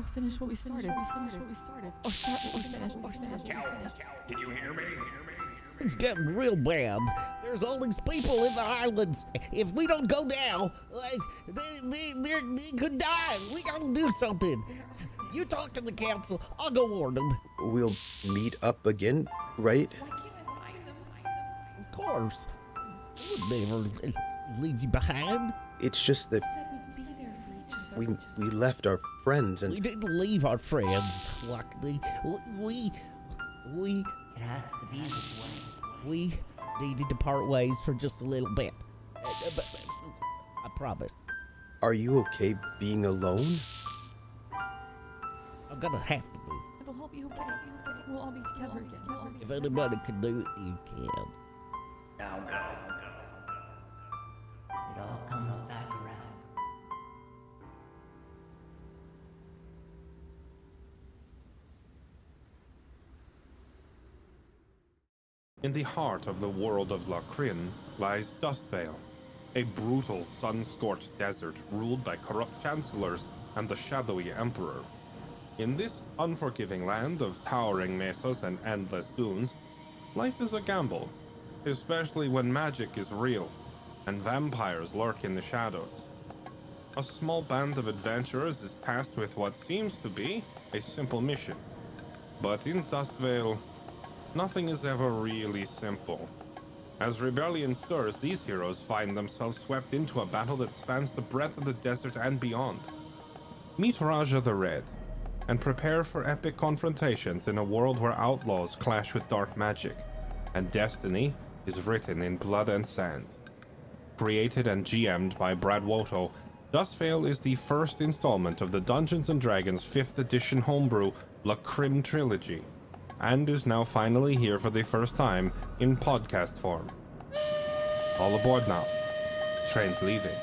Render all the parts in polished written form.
We'll finish what we started. Or start what we finished. Can you hear me? It's getting real bad. There's all these people in the islands. If we don't go now, they could die. We gotta do something. You talk to the council. I'll go warn them. We'll meet up again, right? Why can't I find them? Of course. I would never leave you behind. It's just that I said we'd be there for each other. we left our friends and We didn't leave our friends, luckily. We It has to be this way. we needed to part ways for just a little bit. But I promise. are you okay being alone? I'm gonna have to be. It'll help you okay. We'll all be together again. If anybody can do it, you can. Now go. It all comes back around. In the heart of the world of Nocturne lies Dustvale, a brutal sun-scorched desert ruled by corrupt chancellors and the shadowy emperor. In this unforgiving land of towering mesas and endless dunes, life is a gamble, especially when magic is real and vampires lurk in the shadows. A small band of adventurers is tasked with what seems to be a simple mission. But in Dustvale, nothing is ever really simple. As rebellion stirs, these heroes find themselves swept into a battle that spans the breadth of the desert and beyond. Meet Raja the Red, and prepare for epic confrontations in a world where outlaws clash with dark magic, and destiny is written in blood and sand. Created and GM'd by Brad Woto, Dustvale is the first installment of the Dungeons & Dragons 5th edition homebrew Nocturne trilogy, and is now finally here for the first time in podcast form. All aboard now. Train's leaving.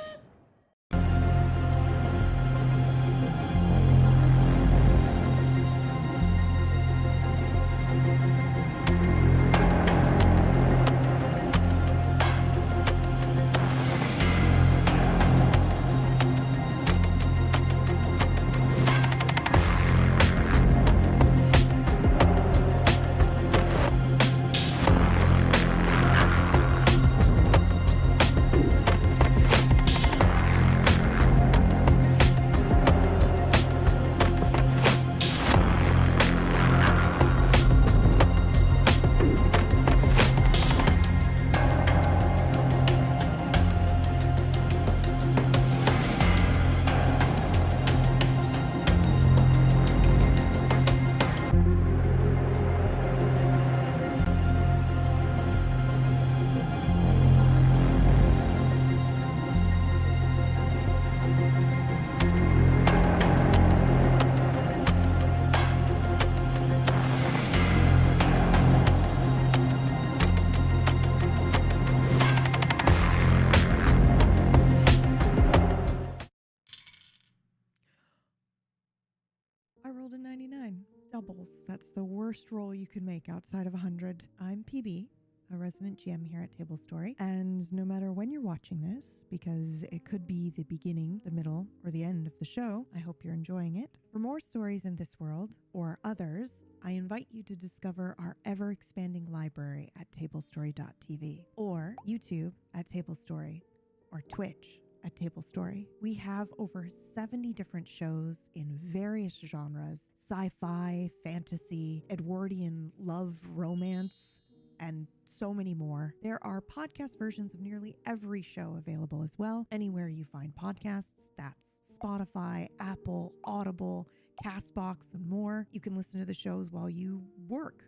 I rolled a 99. Doubles. That's the worst roll you could make outside of 100. I'm PB, a resident GM here at Tablestory, and no matter when you're watching this, because it could be the beginning, the middle, or the end of the show, I hope you're enjoying it. For more stories in this world, or others, I invite you to discover our ever-expanding library at tablestory.tv, or YouTube at Tablestory, or Twitch at Tablestory. We have over 70 different shows in various genres: sci-fi, fantasy, Edwardian love, romance, and so many more. There are podcast versions of nearly every show available as well. Anywhere you find podcasts, that's Spotify, Apple, Audible, Castbox, and more. You can listen to the shows while you work,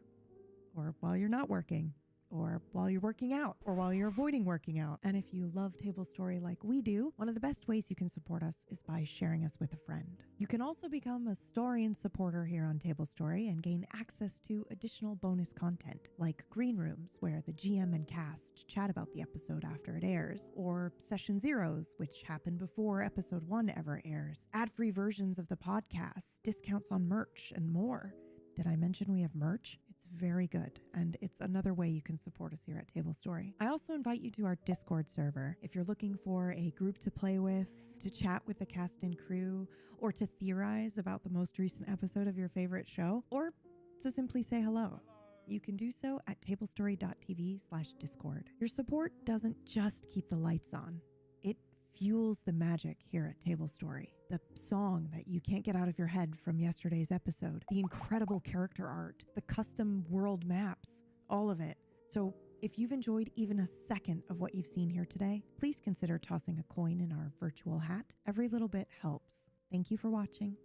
or while you're not working, or while you're working out, or while you're avoiding working out. And if you love Tablestory like we do, one of the best ways you can support us is by sharing us with a friend. You can also become a Storian supporter here on Tablestory and gain access to additional bonus content, like Green Rooms, where the GM and cast chat about the episode after it airs, or Session Zeros, which happen before episode 1 ever airs, ad-free versions of the podcast, discounts on merch, and more. Did I mention we have merch? It's very good, and it's another way you can support us here at Table Story. I also invite you to our Discord server if you're looking for a group to play with, to chat with the cast and crew, or to theorize about the most recent episode of your favorite show, or to simply say hello. You can do so at tablestory.tv/Discord. Your support doesn't just keep the lights on. It fuels the magic here at Table Story. The song that you can't get out of your head from yesterday's episode, the incredible character art, the custom world maps, all of it. So if you've enjoyed even a second of what you've seen here today, please consider tossing a coin in our virtual hat. Every little bit helps. Thank you for watching,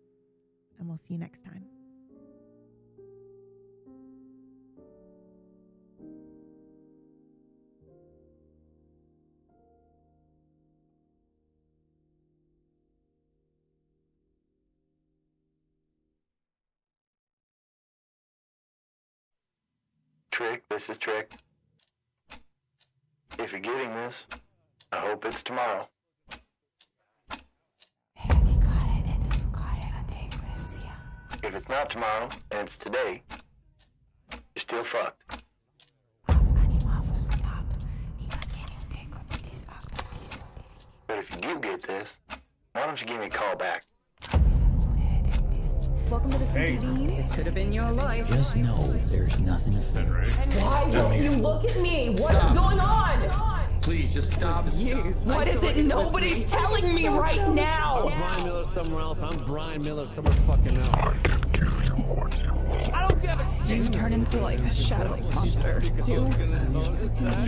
and we'll see you next time. Trick, this is Trick. If you're getting this, I hope it's tomorrow. If it's not tomorrow and it's today, you're still fucked. But if you do get this, why don't you give me a call back? Welcome to the CDD. This could have been your life. Just know there's nothing to fear. Why don't you look at me? What is going on? Please just stop. What is it nobody's telling me right now? I'm Brian Miller somewhere else. I'm Brian Miller somewhere fucking else. I don't give a shit. You turn into like a shadowy monster. Your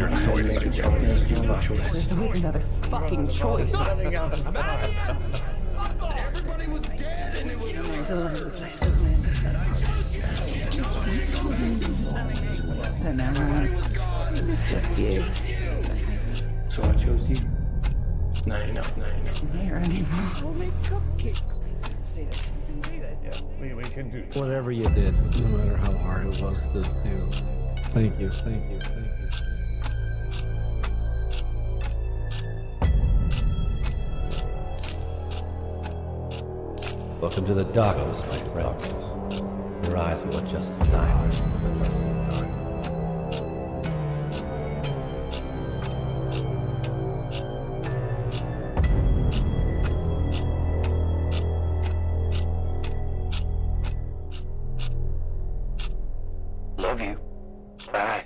choice, I guess. There's always another fucking choice. Everybody was dead and it was... It's just you. So I chose you. Now you know. Here anymore. We'll make cupcakes. Let's do this. We can do this. Yeah, we can do this. Whatever you did, no matter how hard it was to do. Thank you. Welcome to the darkness, my friend. Your eyes will adjust in time. Love you. Bye.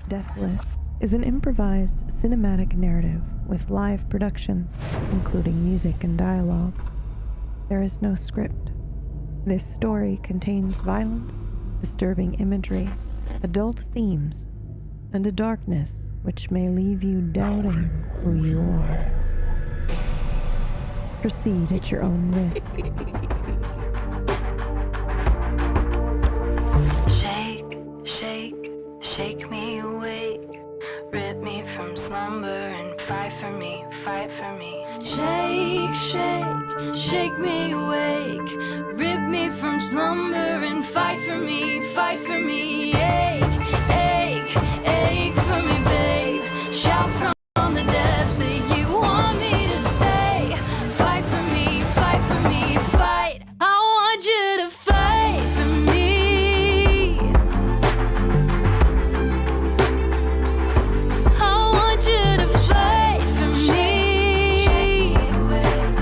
Deathless is an improvised cinematic narrative with live production, including music and dialogue. There is no script. This story contains violence, disturbing imagery, adult themes, and a darkness which may leave you doubting who you are. Proceed at your own risk. Shake me awake, rip me from slumber and fight for me, fight for me. Shake, shake, shake me awake, rip me from slumber and fight for me, ache, ache, ache for me, babe, shout from the depths that you want me to stay, fight for me, fight, I want you to fight for me, I want you to fight for me, shake me awake,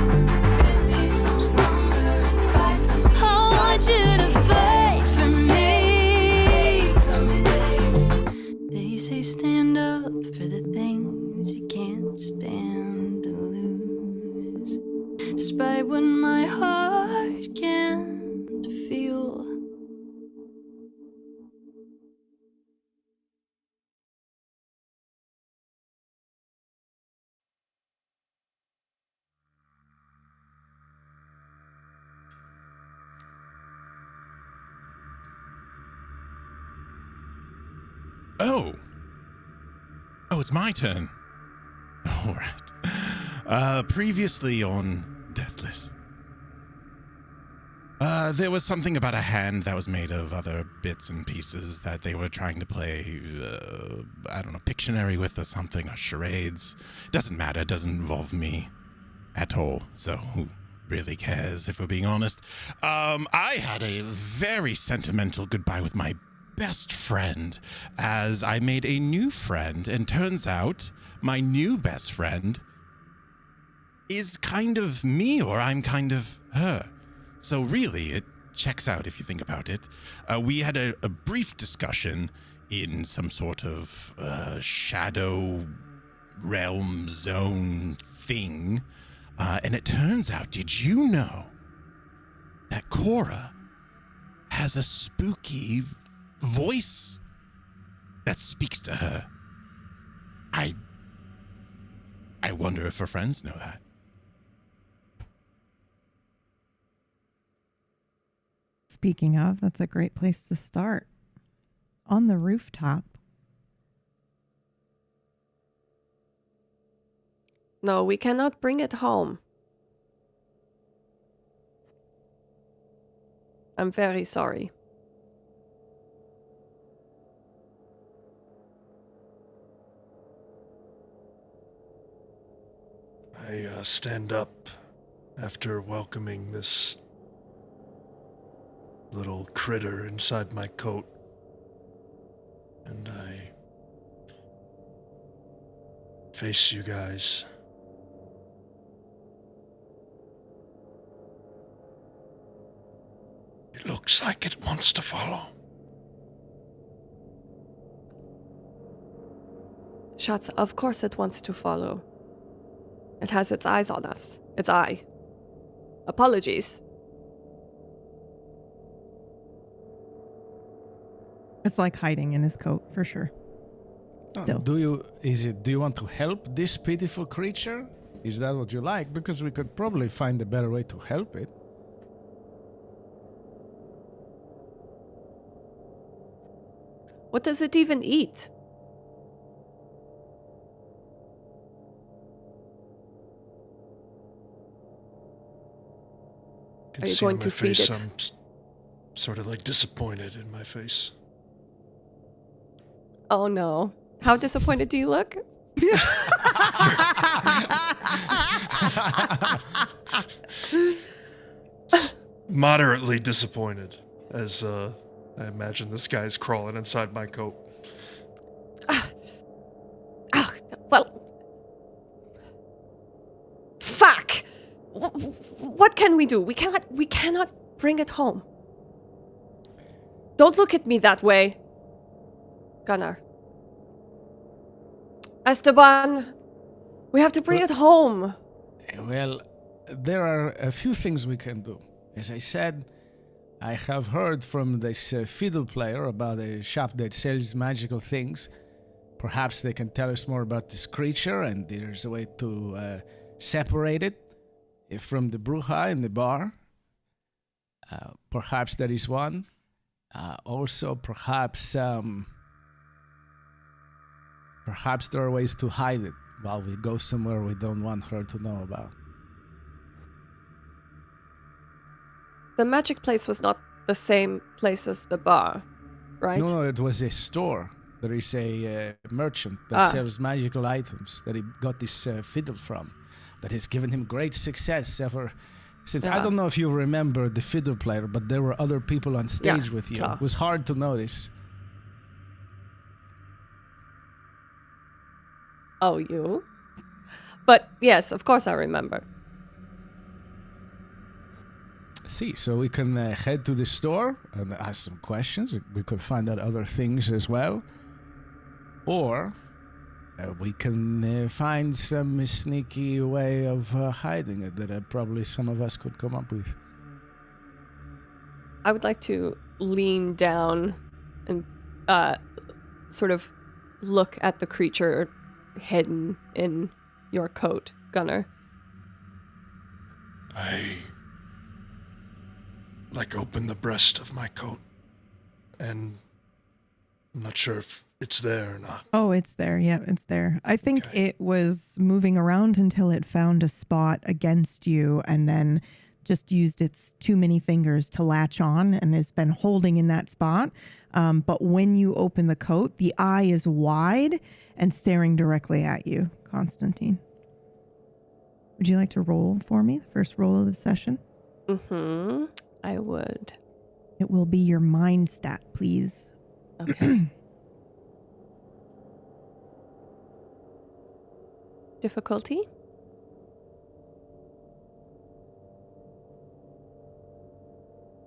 rip me from slumber and fight for me, I want you to fight for me, babe. They say stand up for the things you can't stand to lose, despite what my heart can't feel. Oh, it's my turn. All right. Previously on Deathless, there was something about a hand that was made of other bits and pieces that they were trying to play, I don't know, Pictionary with or something, or charades. Doesn't matter, doesn't involve me at all, so who really cares, if we're being honest? I had a very sentimental goodbye with my best friend, as I made a new friend, and turns out my new best friend is kind of me, or I'm kind of her. So really, it checks out if you think about it. We had a brief discussion in some sort of shadow realm zone thing, and it turns out, did you know that Cora has a spooky voice that speaks to her? I wonder if her friends know that. Speaking of, that's a great place to start. On the rooftop. No, we cannot bring it home. I'm very sorry. I stand up after welcoming this little critter inside my coat, and I face you guys. It looks like it wants to follow. Shots, of course it wants to follow. It has its eyes on us. Its eye. Apologies. It's like hiding in his coat, for sure. Still. Do you want to help this pitiful creature? Is that what you like? Because we could probably find a better way to help it. What does it even eat? Are you going to feed it? I'm sort of like disappointed in my face. Oh no. How disappointed do you look? Moderately disappointed, as I imagine this guy's crawling inside my coat. Well... Fuck! What can we do? We cannot bring it home. Don't look at me that way. Gunnar. Esteban, we have to bring it home. Well, there are a few things we can do. As I said, I have heard from this fiddle player about a shop that sells magical things. Perhaps they can tell us more about this creature, and there's a way to separate it from the bruja in the bar. Perhaps that is one. Also, perhaps there are ways to hide it while we go somewhere we don't want her to know about. the magic place was not the same place as the bar, right? No, it was a store. There is a merchant that sells magical items that he got this fiddle from, that has given him great success ever since. I don't know if you remember the fiddle player, but there were other people on stage with you. It was hard to notice. Oh, you? But yes, of course I remember. See, so we can head to the store and ask some questions. We could find out other things as well. Or we can find some sneaky way of hiding it that probably some of us could come up with. I would like to lean down and sort of look at the creature hidden in your coat, Gunnar. I open the breast of my coat, and I'm not sure if it's there or not. Oh, it's there. Yeah, it's there. I think it was moving around until it found a spot against you and then just used its too many fingers to latch on and has been holding in that spot. But when you open the coat, the eye is wide and staring directly at you, Constantine. Would you like to roll for me, the first roll of the session? Mm-hmm. I would. It will be your mind stat, please. Okay. Difficulty?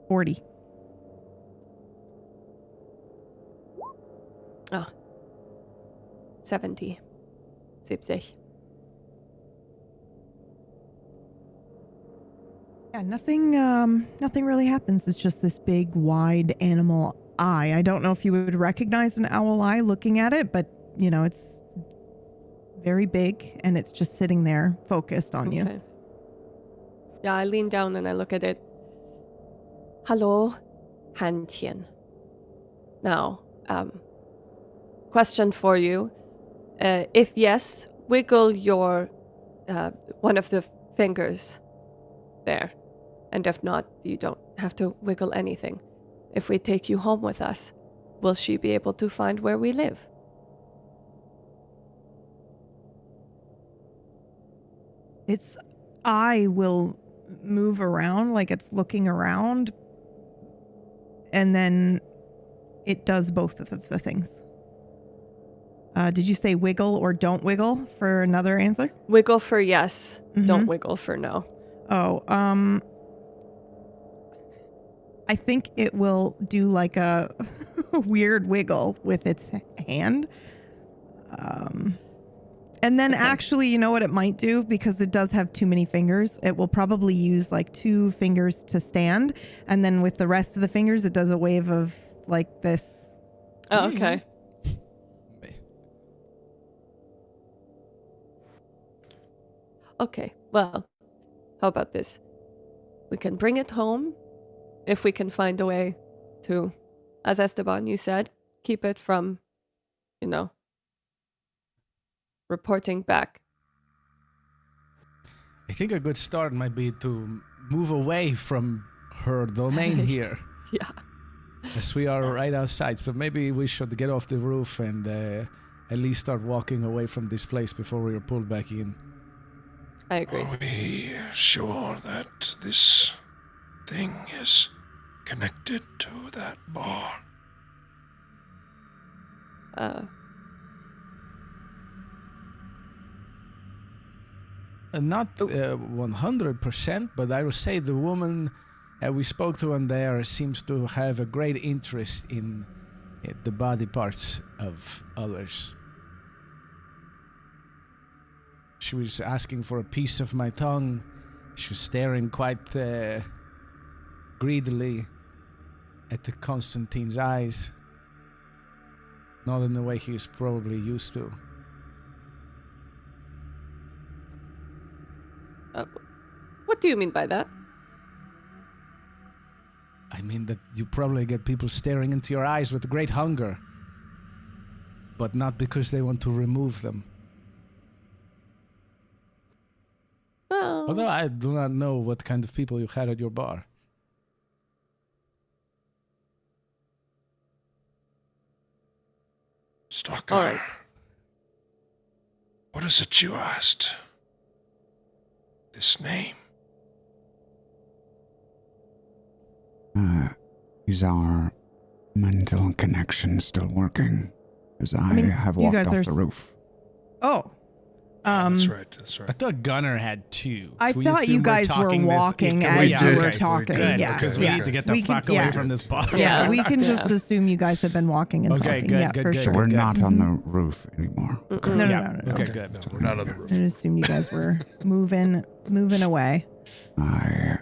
$40. Oh. 70. 70. Yeah, nothing really happens. It's just this big, wide animal eye. I don't know if you would recognize an owl eye looking at it, but, you know, it's very big and it's just sitting there focused on you. Yeah, I lean down and I look at it. Hello, Hantien. Now, question for you. If yes, wiggle your one of the fingers there. And if not, you don't have to wiggle anything. If we take you home with us, will she be able to find where we live? Its eye will move around like it's looking around, and then it does both of the things. Did you say wiggle or don't wiggle for another answer? Wiggle for yes, don't wiggle for no. Oh, I think it will do like a weird wiggle with its hand. And then actually, you know what it might do? Because it does have too many fingers, it will probably use like 2 fingers to stand. And then with the rest of the fingers, it does a wave of like this. Oh, okay. Okay, well, how about this? We can bring it home if we can find a way to, as Esteban, you said, keep it from, you know, reporting back. I think a good start might be to move away from her domain here. Yeah. As we are right outside, so maybe we should get off the roof and at least start walking away from this place before we are pulled back in. I agree. Are we sure that this thing is connected to that bar? Not 100%, but I would say the woman we spoke to on there seems to have a great interest in the body parts of others. She was asking for a piece of my tongue. She was staring quite greedily at the Constantine's eyes. Not in the way he is probably used to. What do you mean by that? I mean that you probably get people staring into your eyes with great hunger, but not because they want to remove them. Well, although I do not know what kind of people you had at your bar. Doctor. All right. What is it you asked? This name? Is our mental connection still working? As I have you walked guys off are the roof. Oh. That's right. I thought Gunner had two. I So we thought you assume we're guys were talking this walking equally? as you were Okay, talking. Good, Yeah. because we need to get the We can- fuck away yeah. from this bar. Yeah, we can just assume you guys have been walking and Okay, talking. good, Yeah, good, for good, sure. We're good. not on the roof anymore. No, no. Okay, good. No, we're not on the roof. I assume you guys were moving away. I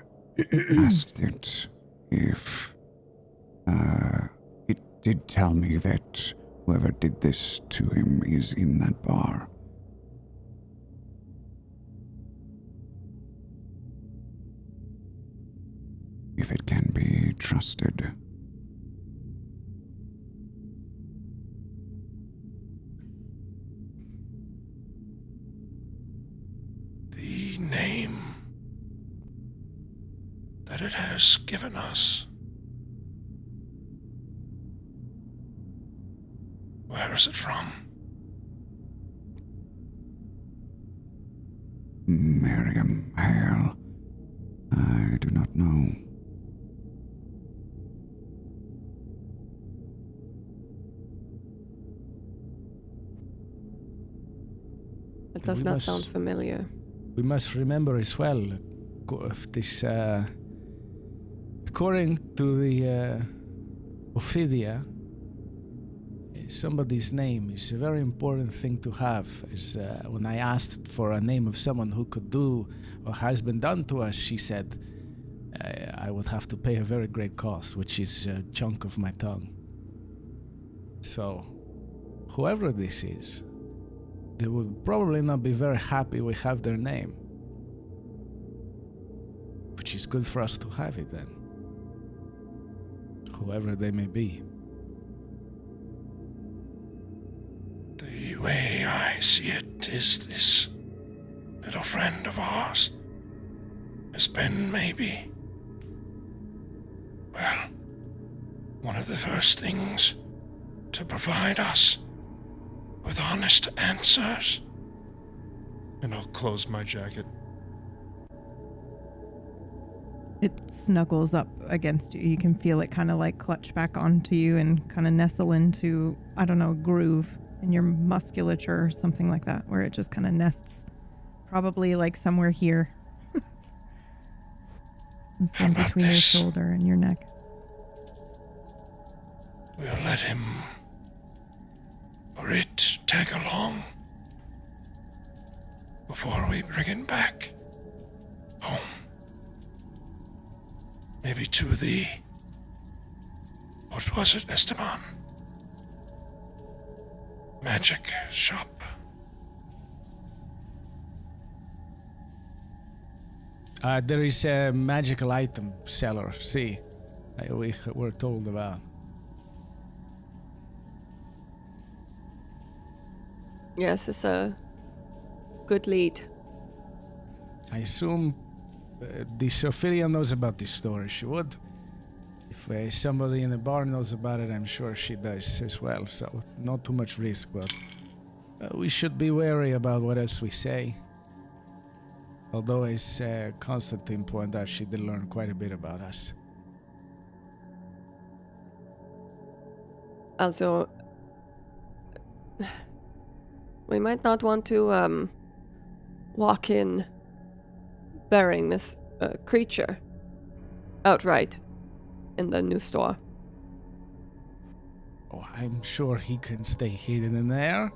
asked it if it did tell me that whoever did this to him is in that bar. If it can be trusted. The name that it has given us. Where is it from? Miriam Hale. I do not know. It does not sound familiar. We must remember as well, this, according to the Ophidia, somebody's name is a very important thing to have. As, when I asked for a name of someone who could do what has been done to us, she said I would have to pay a very great cost, which is a chunk of my tongue. So, whoever this is, they would probably not be very happy we have their name. Which is good for us to have it then. Whoever they may be. The way I see it is this little friend of ours has been maybe, well, one of the first things to provide us with honest answers. And I'll close my jacket. It snuggles up against you. You can feel it kind of like clutch back onto you and kind of nestle into, I don't know, groove in your musculature or something like that, where it just kind of nests probably like somewhere here. It's in between your shoulder and your neck. We'll let him or it tag along before we bring it back home. Maybe to the... what was it, Esteban? Magic shop. There is a magical item seller, see, we were told about. Yes, it's a good lead. I assume the Ophidia knows about this story. She would. If somebody in the bar knows about it, I'm sure she does as well. So not too much risk, but we should be wary about what else we say. Although, as Constantine pointed out, she did learn quite a bit about us. Also, we might not want to walk in burying this creature outright in the new store. Oh, I'm sure he can stay hidden in there.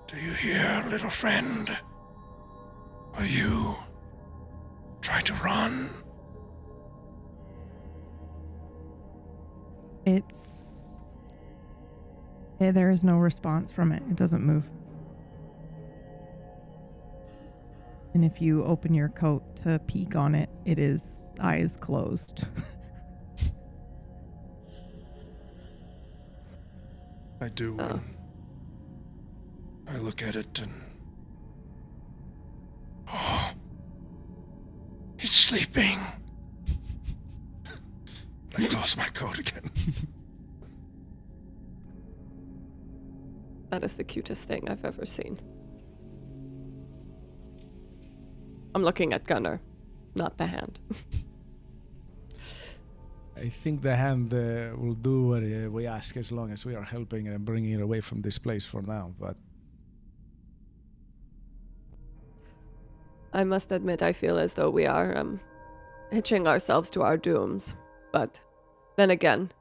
Do you hear, little friend? Will you try to run? There is no response from it. It doesn't move. And if you open your coat to peek on it, it is eyes closed. I do. I look at it and... oh, it's sleeping. I close my coat again. That is the cutest thing I've ever seen. I'm looking at Gunnar, not the hand. I think the hand will do what we ask as long as we are helping and bringing it away from this place for now, but... I must admit, I feel as though we are hitching ourselves to our dooms. But then again,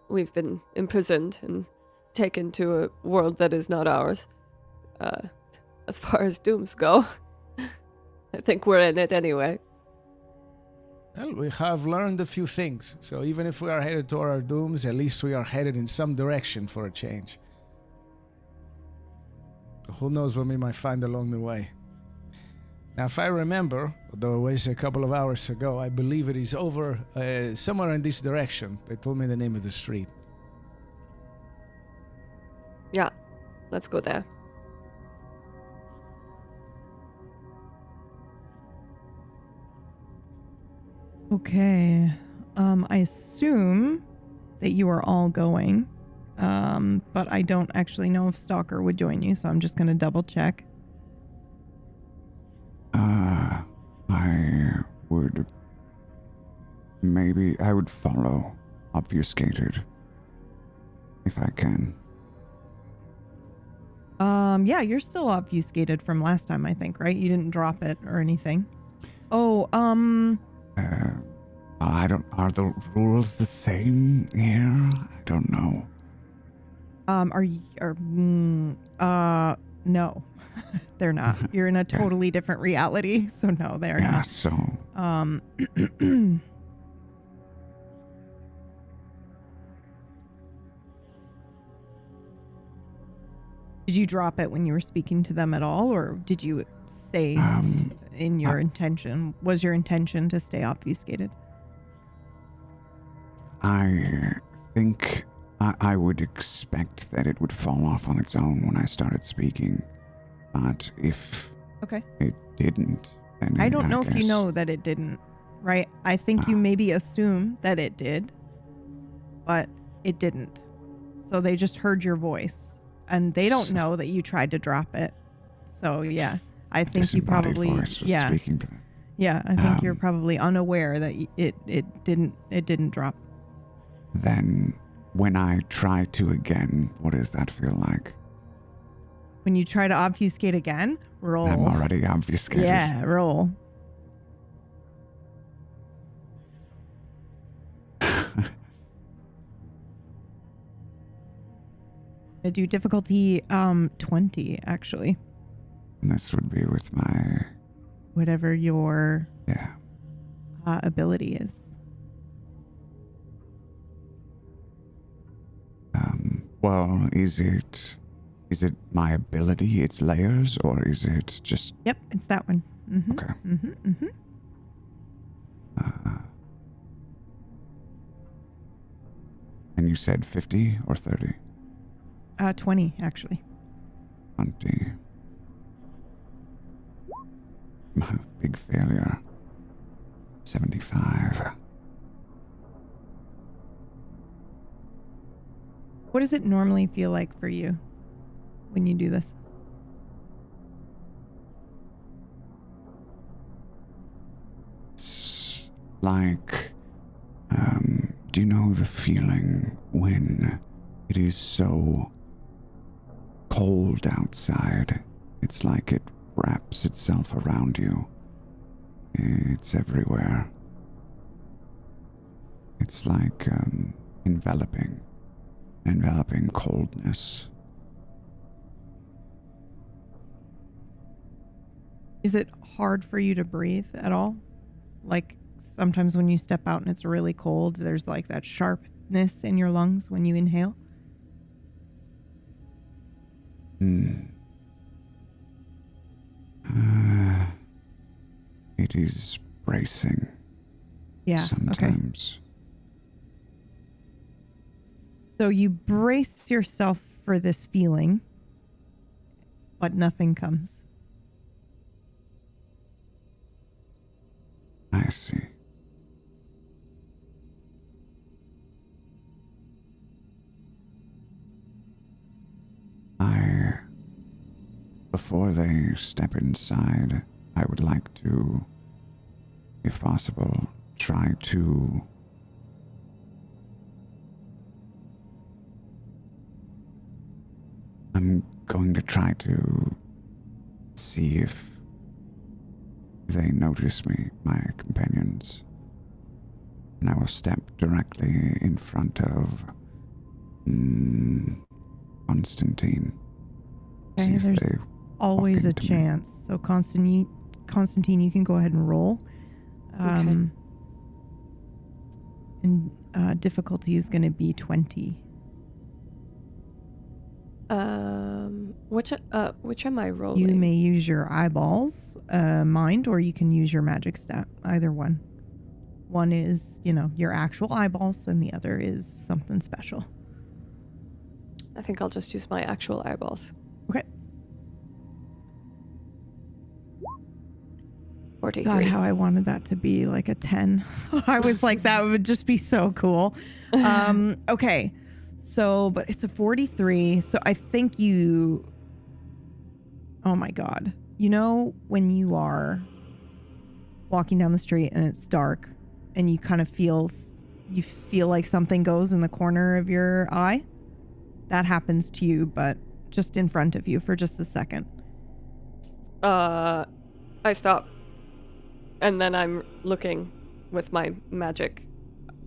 we've been imprisoned and taken to a world that is not ours. As far as dooms go, I think we're in it anyway. Well, we have learned a few things, so even if we are headed toward our dooms, at least we are headed in some direction for a change. Who knows what we might find along the way. Now, if I remember, although it was a couple of hours ago, I believe it is over somewhere in this direction. They told me the name of the street. Yeah, let's go there. Okay. I assume that you are all going, but I don't actually know if Stalker would join you, so I'm just going to double check. I would follow obfuscated if I can. Yeah, you're still obfuscated from last time, I think, right? You didn't drop it or anything. Oh, are the rules the same here? I don't know. No, they're not. You're in a totally different reality, so no, they're not. So, did you drop it when you were speaking to them at all, or did you stay in your intention? Was your intention to stay obfuscated? I think I would expect that it would fall off on its own when I started speaking. But if it didn't, then I don't know if you know that it didn't, right? I think you maybe assume that it did, but it didn't. So they just heard your voice, and they don't know that you tried to drop it. So yeah, I think you probably speaking to them. Yeah, I think you're probably unaware that it didn't drop. Then when I try to again, what does that feel like? When you try to obfuscate again, roll. I'm already obfuscated. Yeah, roll. I do difficulty 20, actually. And this would be with my... whatever your ability is. Well, is it my ability, its layers, or is it just... Yep, it's that one. Mm-hmm. Okay. Mm-hmm, mm-hmm. And you said 50 or 30? 20, actually. 20. Big failure. 75. What does it normally feel like for you when you do this? It's like, do you know the feeling when it is so cold outside? It's like it wraps itself around you. It's everywhere. It's like enveloping coldness. Is it hard for you to breathe at all? Like sometimes when you step out and it's really cold, there's like that sharpness in your lungs when you inhale? It is bracing. Yeah, sometimes. Okay. So you brace yourself for this feeling, but nothing comes. I see. before they step inside, I would like to, if possible, try to I'm going to try to see if they notice me, my companions. And I will step directly in front of Constantine. Okay, there's always a chance. So Constantine, you can go ahead and roll. Okay. And difficulty is going to be 20. Which am I rolling? You may use your eyeballs, mind, or you can use your magic stat. Either one. One is, your actual eyeballs, and the other is something special. I think I'll just use my actual eyeballs. Okay. 43. God, how I wanted that to be like a 10. I was like, that would just be so cool. Okay. So, but it's a 43. So I think oh my God. When you are walking down the street and it's dark and you kind of feel like something goes in the corner of your eye? That happens to you, but just in front of you for just a second. I stop. And then I'm looking with my magic.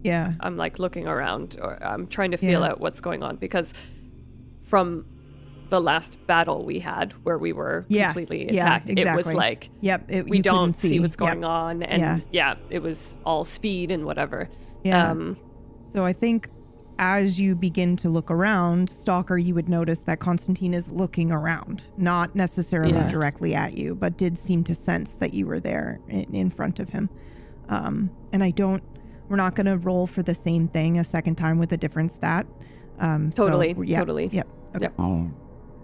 Yeah. I'm like looking around, or I'm trying to feel out what's going on, because from the last battle we had where we were completely attacked, exactly. it was like, we don't see see what's going on. And it was all speed and whatever. Yeah. So I think as you begin to look around, Stalker, you would notice that Constantine is looking around, not necessarily directly at you, but did seem to sense that you were there in front of him. And we're not going to roll for the same thing a second time with a different stat. Totally. Yep. Okay.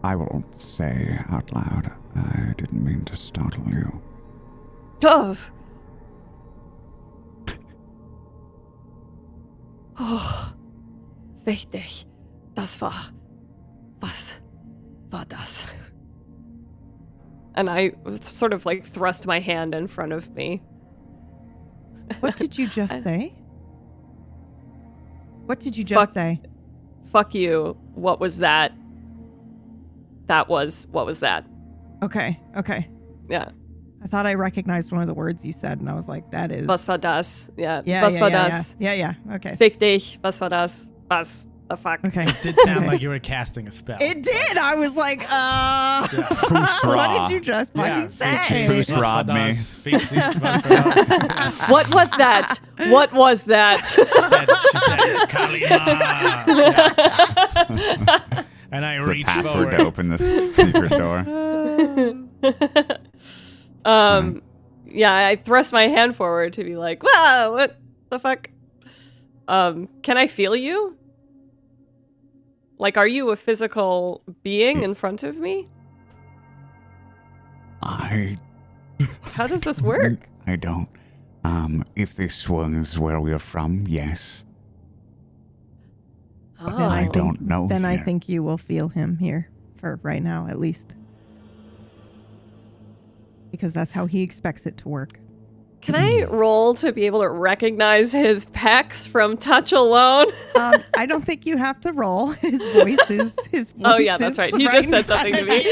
I will say out loud, I didn't mean to startle you. Dove! Oh, wichtig. Das war... Was war das? And I sort of like thrust my hand in front of me. What did you just say? What did you just say? Fuck you. What was that? What was that? Okay. Yeah. I thought I recognized one of the words you said, and I was like, that is... Was war das? Yeah. Was war das? Yeah. Okay. Fick dich. Was war das? Was the fuck? Okay. It did sound like you were casting a spell. It did. I was like, what did you just fucking say? Rod me. What was that? What was that? She said, Kalima. And I It's reached a password forward to open this secret door. I thrust my hand forward to be like, whoa, what the fuck? Can I feel you? Like, are you a physical being in front of me? How does this work? I don't. If this was where we are from, yes. Oh. But I don't know. Then I here. think you will feel him here, for right now at least. Because that's how he expects it to work. Can I roll to be able to recognize his pecs from touch alone? I don't think you have to roll. His voice is Oh yeah, that's right. He just said something to me.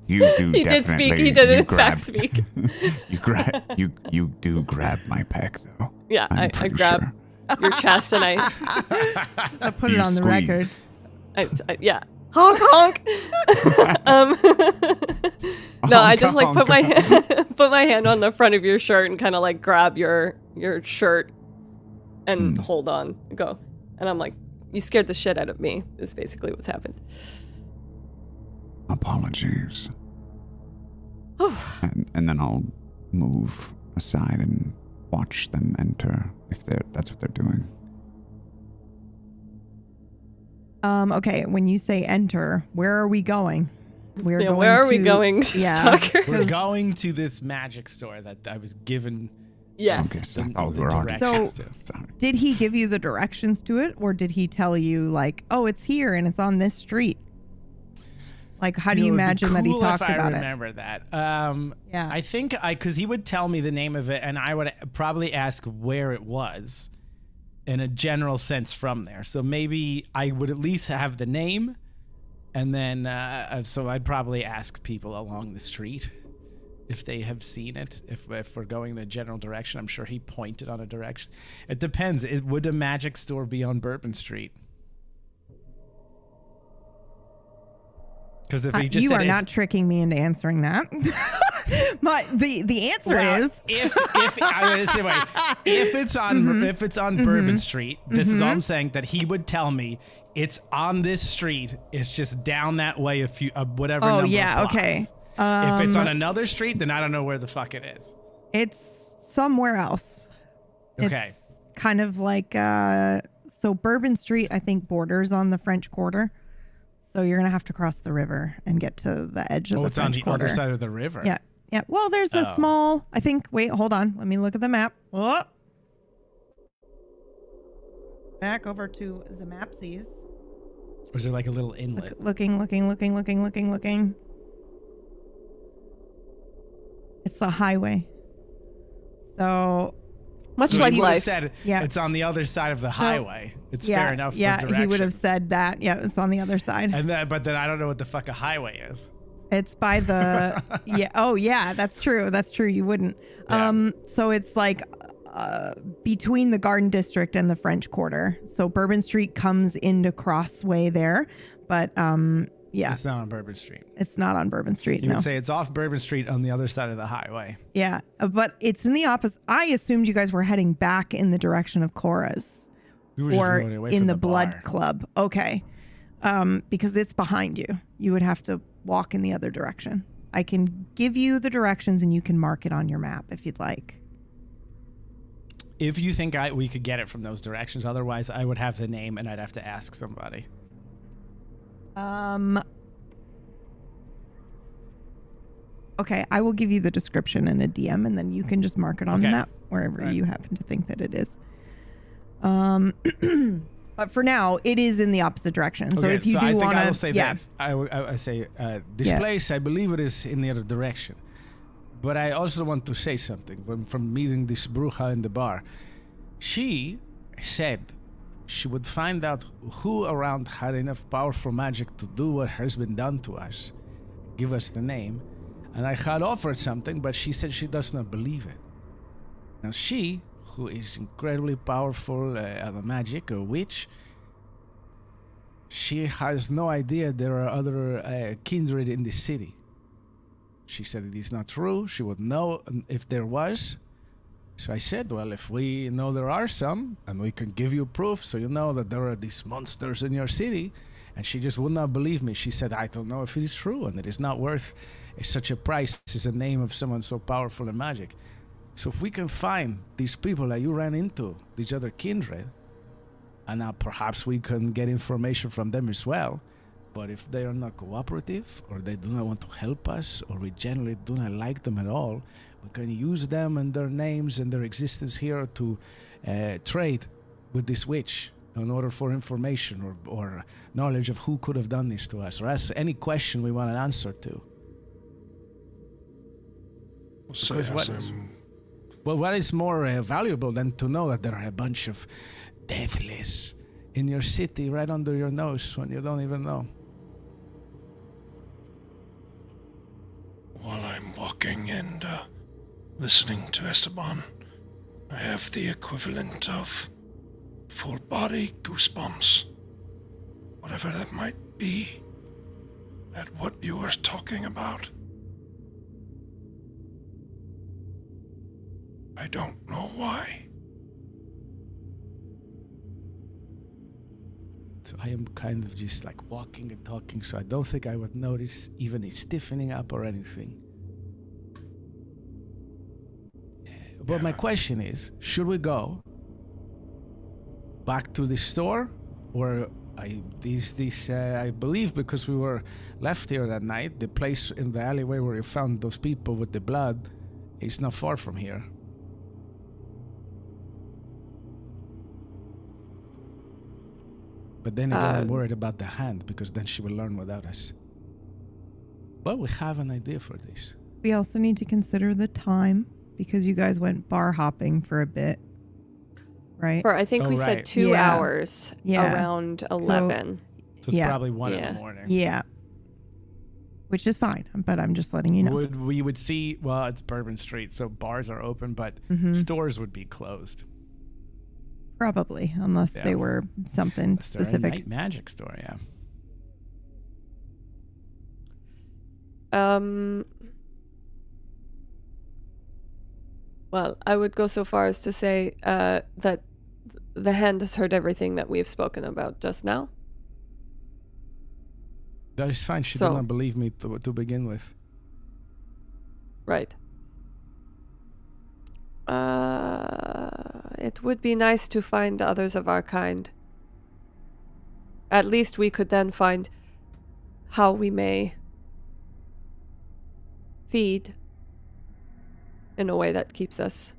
You do. He did speak. He did in fact speak. You do grab my peck though. Yeah, I grab your chest and I just put it on the record. Yeah. Honk honk. No, I just like put my hand on the front of your shirt and kind of like grab your shirt and hold on, go. And I'm like, you scared the shit out of me. Is basically what's happened. Apologies. and then I'll move aside and watch them enter if that's what they're doing. Okay, when you say enter, where are we going? Where are we going, Stalker? We're going to this magic store that I was given. Yes. Okay, so I thought we were already. So, did he give you the directions to it, or did he tell you like, oh, it's here and it's on this street? Like, how do you imagine that he talked if I about it? remember that. Yeah. I think because he would tell me the name of it, and I would probably ask where it was in a general sense from there. So maybe I would at least have the name, and then so I'd probably ask people along the street if they have seen it. If we're going in a general direction, I'm sure he pointed on a direction. It depends. Would a magic store be on Bourbon Street? Because if he just you said are not tricking me into answering that. The answer is if it's on Bourbon Street, this is all I'm saying, that he would tell me it's on this street. It's just down that way a few whatever. Oh number yeah, of blocks. okay. If it's on another street, then I don't know where the fuck it is. It's somewhere else. Okay. It's kind of like so Bourbon Street, I think, borders on the French Quarter. So you're gonna have to cross the river and get to the edge of the French Quarter. It's on the other side of the river. Yeah. Yeah. Well, there's a small, I think, wait, hold on. Let me look at the map. Oh. Back over to the mapsies. Or is there like a little inlet? Looking. It's a highway. So much so like he would have life. said Yeah. it's on the other side of the highway. It's yeah, fair enough. For Yeah, he would have directions. said that. Yeah, it's on the other side. But then I don't know what the fuck a highway is. It's by the yeah. Oh yeah, that's true. That's true. You wouldn't. Yeah. So it's like between the Garden District and the French Quarter. So Bourbon Street comes into Crossway there, but yeah, It's not on Bourbon Street. it's not on Bourbon Street. You No. would say it's off Bourbon Street on the other side of the highway. Yeah, but it's in the opposite. I assumed you guys were heading back in the direction of Cora's, We were just or going away in from the the Blood bar. Club. Okay, because it's behind you. You would have to walk in the other direction. I can give you the directions, and you can mark it on your map if you'd like. If you think we could get it from those directions, otherwise I would have the name and I'd have to ask somebody. Okay, I will give you the description in a DM, and then you can just mark it on the Okay. map wherever Right. you happen to think that it is. But for now, it is in the opposite direction. So Okay, if you so do I think want I will to, say yeah, this. I say this Yeah. place, I believe it is in the other direction. But I also want to say something from meeting this bruja in the bar. She said she would find out who around had enough powerful magic to do what has been done to us, give us the name, and I had offered something, but she said she does not believe it. Now she, who is incredibly powerful at the magic, a witch, she has no idea there are other kindred in the city. She said it is not true. She would know if there was. So I said, well, if we know there are some, and we can give you proof so you know that there are these monsters in your city. And she just would not believe me. She said, I don't know if it is true, and it is not worth such a price as the name of someone so powerful in magic. So if we can find these people that you ran into, these other kindred, and now perhaps we can get information from them as well. But if they are not cooperative, or they do not want to help us, or we generally do not like them at all, we can use them and their names and their existence here to trade with this witch in order for information or knowledge of who could have done this to us, or ask any question we want an answer to. So What is more valuable than to know that there are a bunch of Deathless in your city right under your nose when you don't even know? While I'm walking and listening to Esteban, I have the equivalent of full body goosebumps. Whatever that might be, at what you were talking about. I don't know why. So I am kind of just like walking and talking, so I don't think I would notice even a stiffening up or anything. But my question is, should we go back to the store, or I believe because we were left here that night, the place in the alleyway where you found those people with the blood is not far from here. But then again, I'm worried about the hand, because then she will learn without us. Well, we have an idea for this. We also need to consider the time because you guys went bar hopping for a bit, right? I think we said 2 hours around 11. So it's probably 1 in the morning. Yeah. Which is fine, but I'm just letting you know. We would see, well, it's Bourbon Street, so bars are open, but stores would be closed. Probably, unless they were something specific. A night magic store, yeah. Well, I would go so far as to say that the hand has heard everything that we've spoken about just now. That is fine. She did not believe me to begin with. Right. It would be nice to find others of our kind. At least we could then find how we may feed in a way that keeps us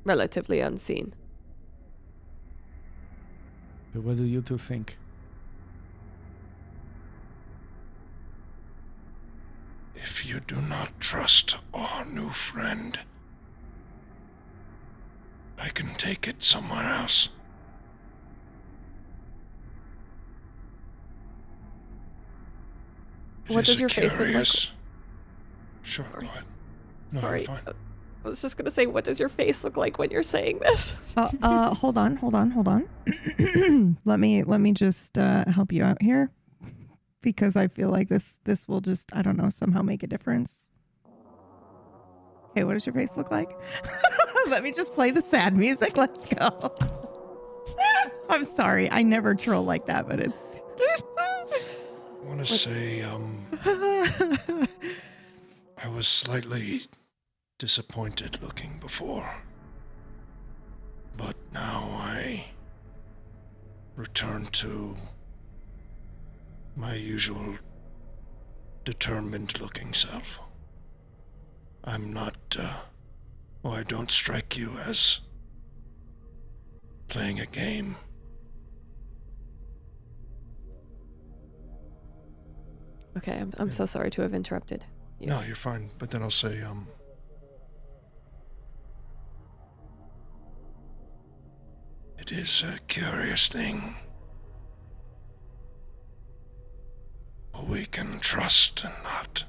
relatively unseen. But what do you two think? If you do not trust our new friend, I can take it somewhere else. What does your face look like? Sure, go ahead. No, Sorry. Fine. I was just gonna say, what does your face look like when you're saying this? Hold on. let me just help you out here, because I feel like this will just, I don't know, somehow make a difference. Okay, what does your face look like? Let me just play the sad music. Let's go. I'm sorry, I never troll like that, but it's. I want to say, I was slightly disappointed looking before, but now I return to my usual determined looking self. I'm not, I don't strike you as playing a game. Okay, I'm so sorry to have interrupted you. No, you're fine. But then I'll say, it is a curious thing. Who we can trust and not.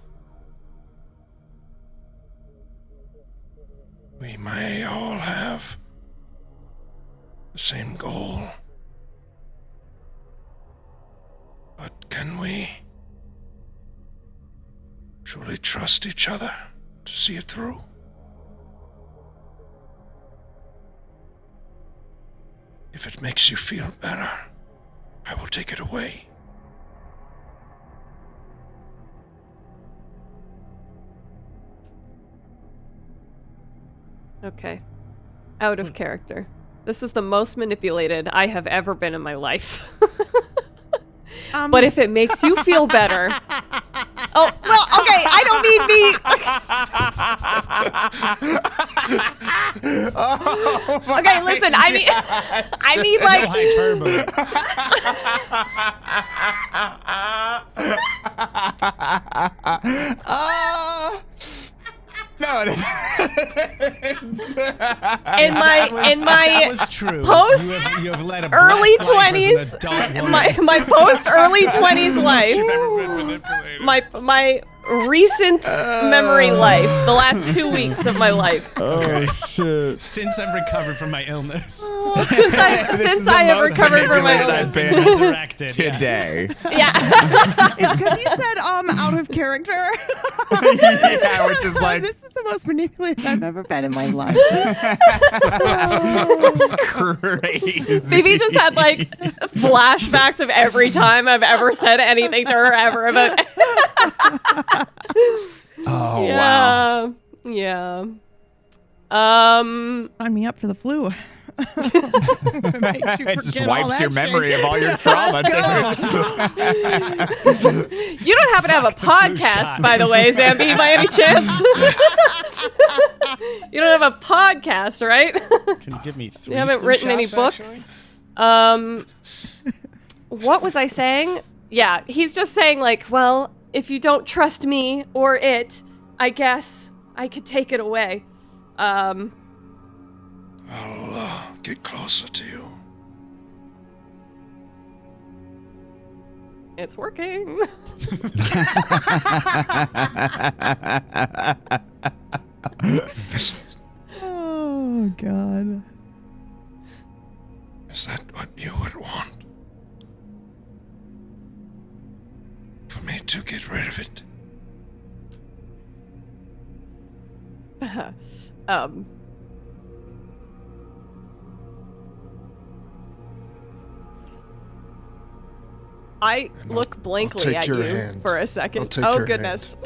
We may all have the same goal. But can we truly trust each other to see it through? If it makes you feel better, I will take it away. Okay. Out of character. This is the most manipulated I have ever been in my life. But if it makes you feel better... Oh, well, okay, I don't mean the... Okay, listen, I mean like... No, in my post early 20s, my post early 20s life, my recent memory life, the last 2 weeks of my life. Oh shit! Since I've recovered from my illness. Since I have recovered from my illness. I've been resurrected today. Yeah. It's because you said out of character. Yeah, which is like, this is the most manipulated I've ever been in my life. It's crazy. Phoebe just had like flashbacks of every time I've ever said anything to her ever about. Oh yeah. wow. Yeah. Sign me up for the flu. It just wipes your memory of all your trauma. You don't happen to have a podcast, by the way, Zambi, by any chance? You don't have a podcast, right? Can you give me 3? You haven't written any books. What was I saying? Yeah, he's just saying like, well, if you don't trust me or it, I guess I could take it away. I'll get closer to you. It's working. Oh, God. Is that what you would want? For me to get rid of it? I look blankly at you for a second. Oh, goodness.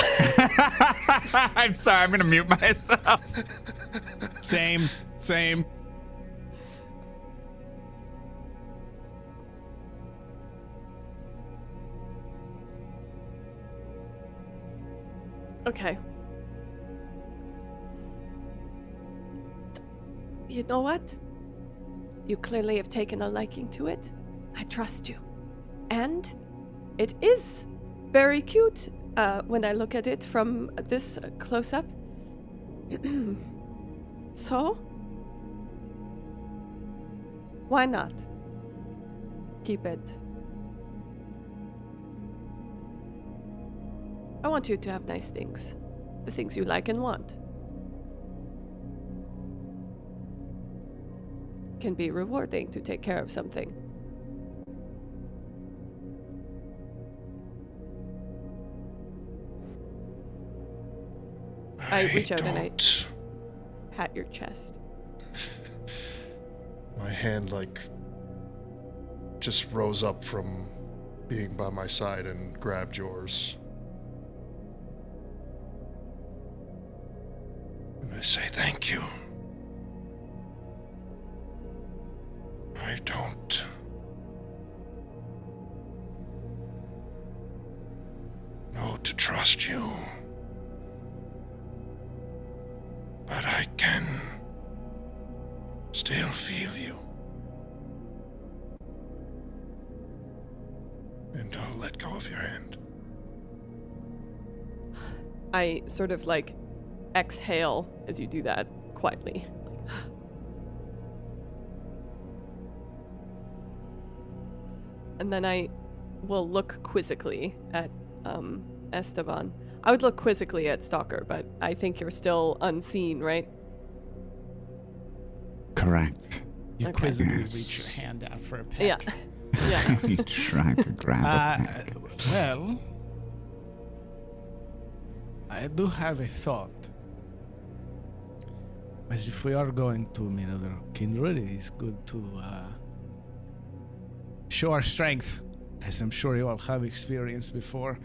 I'm sorry, I'm gonna mute myself. Same. Okay. You know what? You clearly have taken a liking to it. I trust you. And it is very cute when I look at it from this close-up. So, why not? Keep it. I want you to have nice things. The things you like and want. Can be rewarding to take care of something. I reach out and I pat your chest. My hand, like, just rose up from being by my side and grabbed yours. And I say thank you. I don't know to trust you. But I can still feel you. And I'll let go of your hand. I sort of like exhale as you do that quietly. And then I will look quizzically at Esteban. I would look quizzically at Stalker, but I think you're still unseen, right? Correct. You quizzically reach your hand out for a peck. Yeah. You try to grab a peck. Well, I do have a thought. As if we are going to meet other kindred, it is good to show our strength, as I'm sure you all have experienced before.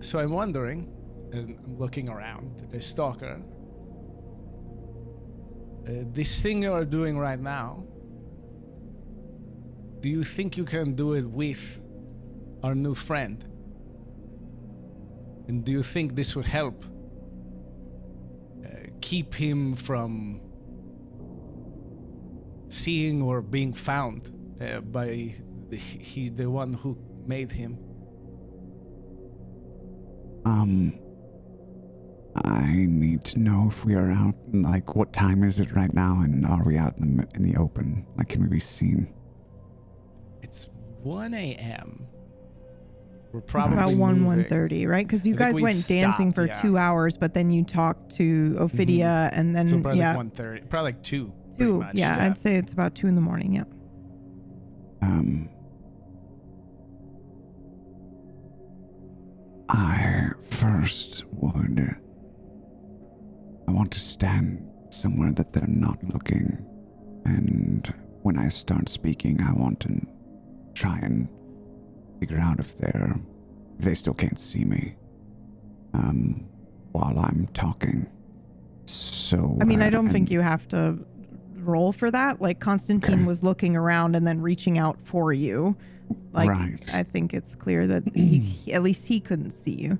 So I'm wondering, and I'm looking around, Stalker, this thing you are doing right now, do you think you can do it with our new friend? And do you think this would help keep him from seeing or being found by the one who made him? I need to know if we are out. Like, what time is it right now, and are we out in the open? Like, can we be seen? It's 1 a.m. We're It's probably about moving. 1:30, right? Because you I think guys we've went dancing stopped, for yeah. 2 hours, but then you talked to Ophidia, and then So probably yeah, 1:30, probably like 2. pretty 2. much, Yeah, I'd say it's about 2 in the morning. Yeah. I first would. I want to stand somewhere that they're not looking, and when I start speaking, I want to try and figure out if they still can't see me while I'm talking. So I mean, I don't think you have to roll for that. Like, Constantine was looking around and then reaching out for you. Like, right. I think it's clear that at least he couldn't see you.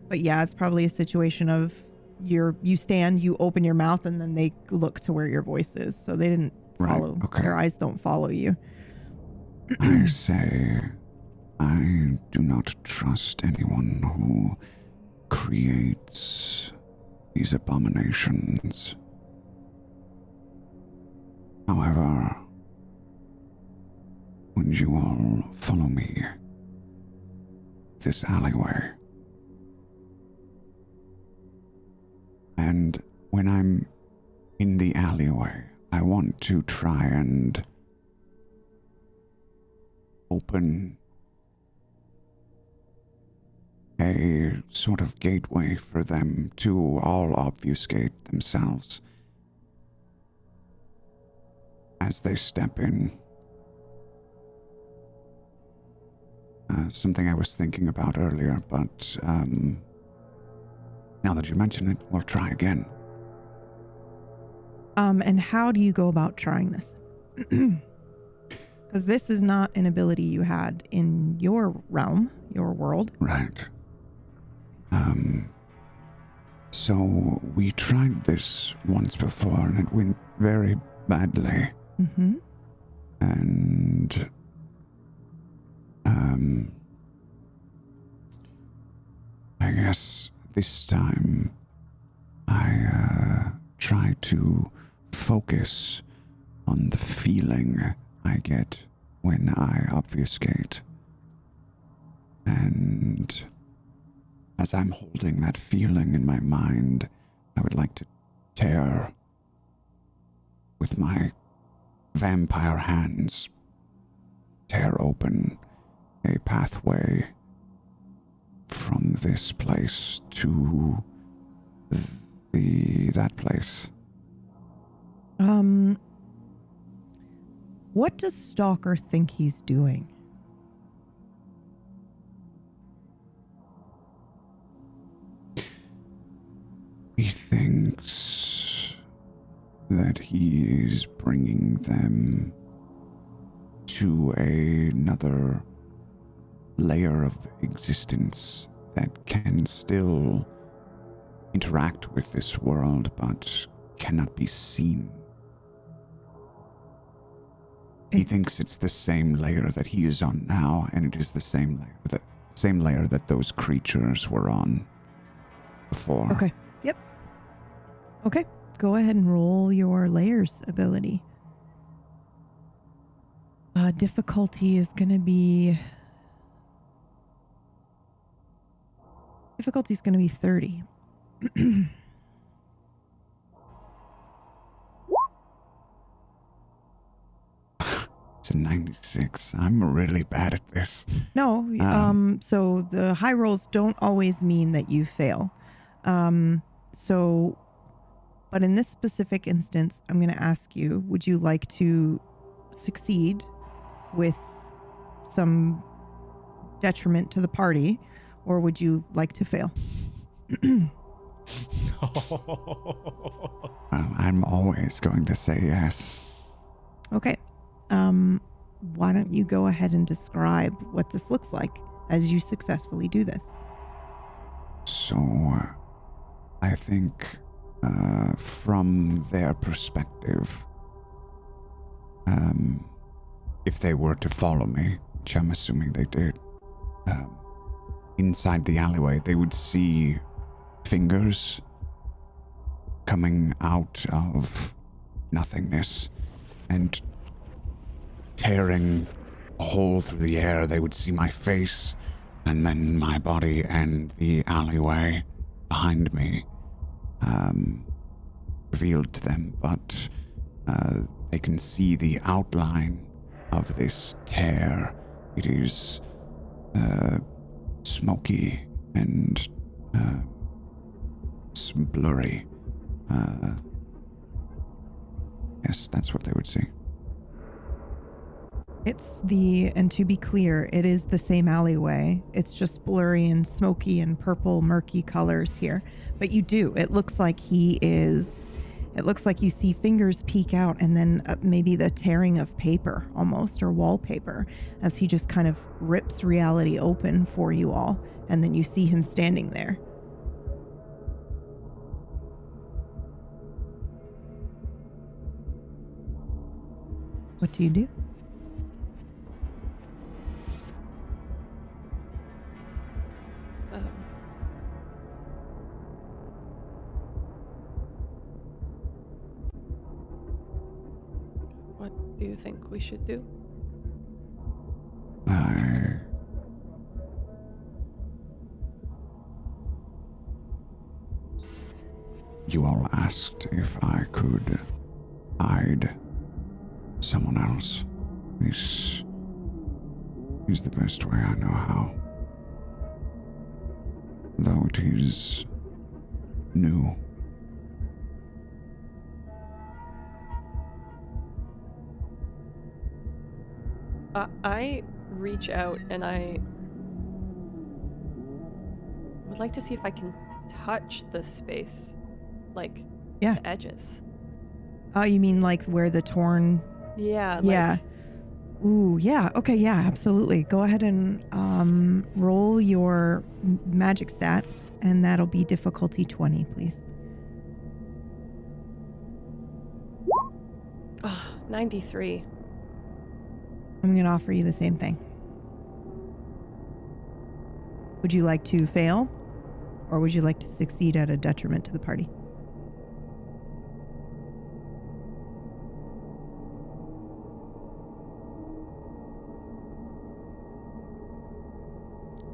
But yeah, it's probably a situation of you stand, you open your mouth, and then they look to where your voice is. So they didn't follow. Okay. Their eyes don't follow you. I say, I do not trust anyone who creates these abominations. However, would you all follow me this alleyway? And when I'm in the alleyway, I want to try and open a sort of gateway for them to all obfuscate themselves as they step in. Something I was thinking about earlier, but now that you mention it, we'll try again. And how do you go about trying this? Because this is not an ability you had in your realm, your world. Right. So we tried this once before and it went very badly. Mm-hmm. And I guess this time I try to focus on the feeling I get when I obfuscate. And as I'm holding that feeling in my mind, I would like to tear with my vampire hands, tear open a pathway from this place to that place. What does Stalker think he's doing? He thinks that he's bringing them to another layer of existence that can still interact with this world but cannot be seen. He thinks it's the same layer that he is on now, and it is the same layer that those creatures were on before. Okay. Yep. Okay. Go ahead and roll your layers ability. Difficulty is going to be... Difficulty is going to be 30. It's a 96. I'm really bad at this. No, so the high rolls don't always mean that you fail. But in this specific instance, I'm going to ask you, would you like to succeed with some detriment to the party, or would you like to fail? Well, I'm always going to say yes. Okay. Why don't you go ahead and describe what this looks like as you successfully do this? So, I think from their perspective, if they were to follow me, which I'm assuming they did, inside the alleyway, they would see fingers coming out of nothingness and tearing a hole through the air. They would see my face and then my body and the alleyway behind me revealed to them, but they can see the outline of this tear. It is smoky and blurry. Yes, that's what they would see. And to be clear, it is the same alleyway. It's just blurry and smoky and purple, murky colors here. But it looks like it looks like you see fingers peek out and then maybe the tearing of paper almost, or wallpaper, as he just kind of rips reality open for you all. And then you see him standing there. What do you do? What do you think we should do? You all asked if I could hide someone else. This is the best way I know how. Though it is new. I reach out and I would like to see if I can touch the space, like Yeah. the edges. Oh, you mean like where the torn? Yeah. Yeah. Ooh, yeah. Okay, yeah, absolutely. Go ahead and roll your magic stat, and that'll be difficulty 20, please. 93. I'm going to offer you the same thing. Would you like to fail, or would you like to succeed at a detriment to the party?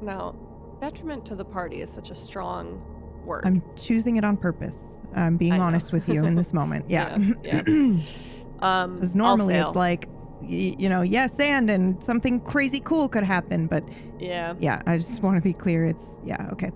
Now, detriment to the party is such a strong word. I'm choosing it on purpose. I'm being honest with you in this moment. Yeah. Because normally it's like, you know, yes, and something crazy cool could happen, but yeah, I just want to be clear. It's okay.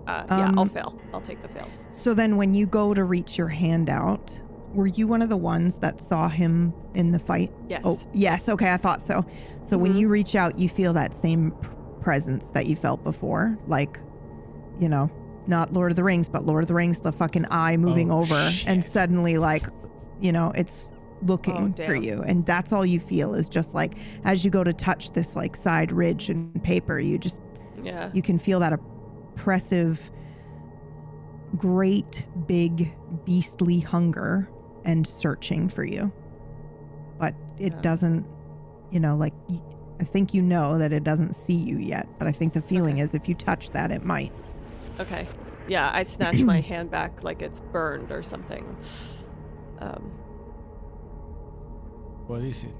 I'll fail. I'll take the fail. So then when you go to reach your hand out, were you one of the ones that saw him in the fight? Yes. Oh, yes. Okay, I thought so. So when you reach out, you feel that same presence that you felt before, like, you know, not Lord of the Rings, but Lord of the Rings, the fucking eye moving over, and suddenly, like, you know, it's looking for you, and that's all you feel is just like as you go to touch this like side ridge and paper, you just you can feel that oppressive, great big beastly hunger and searching for you, but it doesn't, you know, like I think you know that it doesn't see you yet, but I think the feeling is if you touch that, it might. Okay. Yeah, I snatch my hand back like it's burned or something. What is it?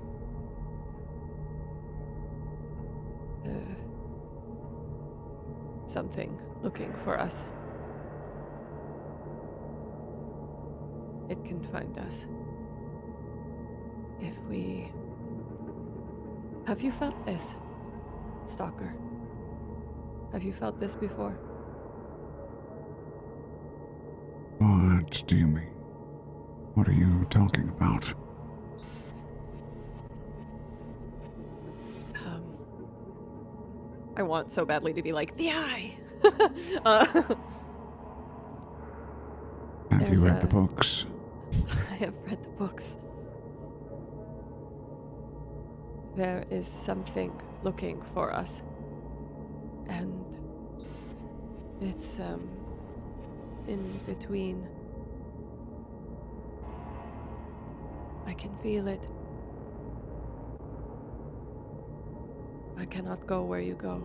Something looking for us. It can find us. If we... Have you felt this, Stalker? Have you felt this before? What do you mean? What are you talking about? I want so badly to be like, the eye! Have you read the books? I have read the books. There is something looking for us. And it's, in between. I can feel it. I cannot go where you go.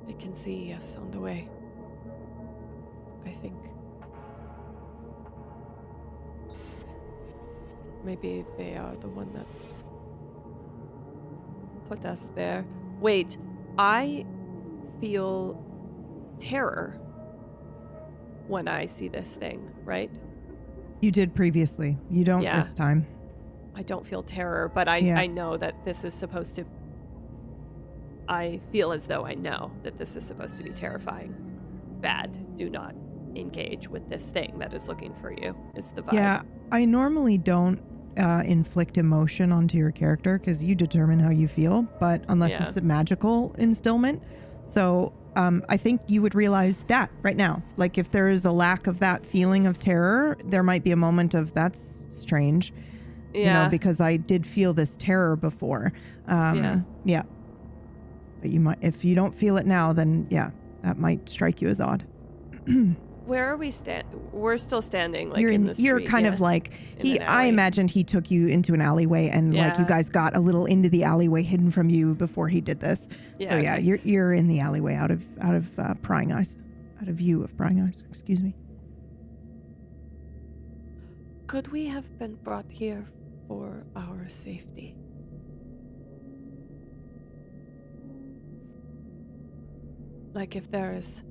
It can see us on the way. I think. Maybe they are the one that put us there. Wait, I feel terror when I see this thing, right? You did previously. You don't this time. I don't feel terror, but I know that this is supposed to... I feel as though I know that this is supposed to be terrifying. Bad. Do not engage with this thing that is looking for you, is the vibe. Yeah, I normally don't inflict emotion onto your character because you determine how you feel, but unless it's a magical instillment. So I think you would realize that right now. Like if there is a lack of that feeling of terror, there might be a moment of that's strange. You know, because I did feel this terror before. But you might, if you don't feel it now, then that might strike you as odd. Where are we We're still standing, like you're in the street. You're kind of like I imagined he took you into an alleyway, and like you guys got a little into the alleyway, hidden from you before he did this. Yeah, so okay. you're in the alleyway, out of prying eyes, out of view of prying eyes. Excuse me. Could we have been brought here for our safety? Like if there is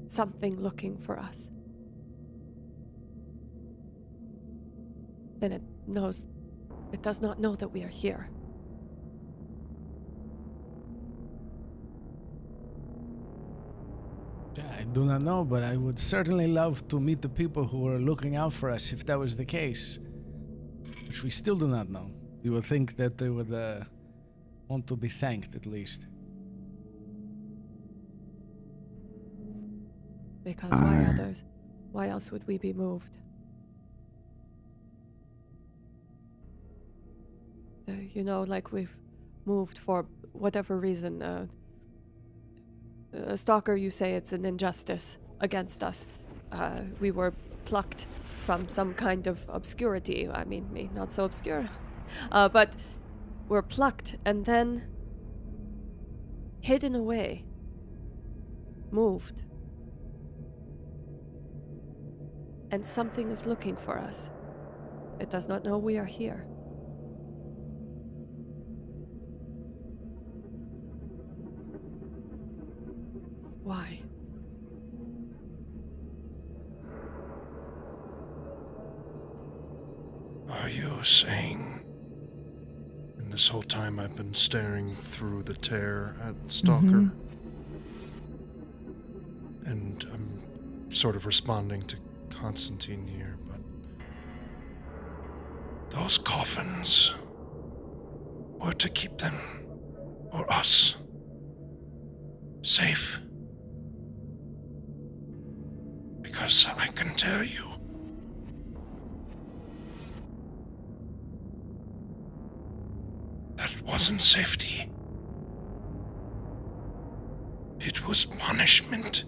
something looking for us, then it does not know that we are here. I do not know, but I would certainly love to meet the people who were looking out for us if that was the case, which we still do not know. You would think that they would want to be thanked, at least. Because why else would we be moved? Like we've moved for whatever reason. Stalker, you say it's an injustice against us. We were plucked from some kind of obscurity. I mean, me, not so obscure. But we're plucked and then hidden away. Moved. And something is looking for us. It does not know we are here. Why? Are you saying, in this whole time I've been staring through the tear at Stalker, and I'm sort of responding to Constantine here, but those coffins were to keep them, or us, safe? Because I can tell you, that wasn't safety. It was punishment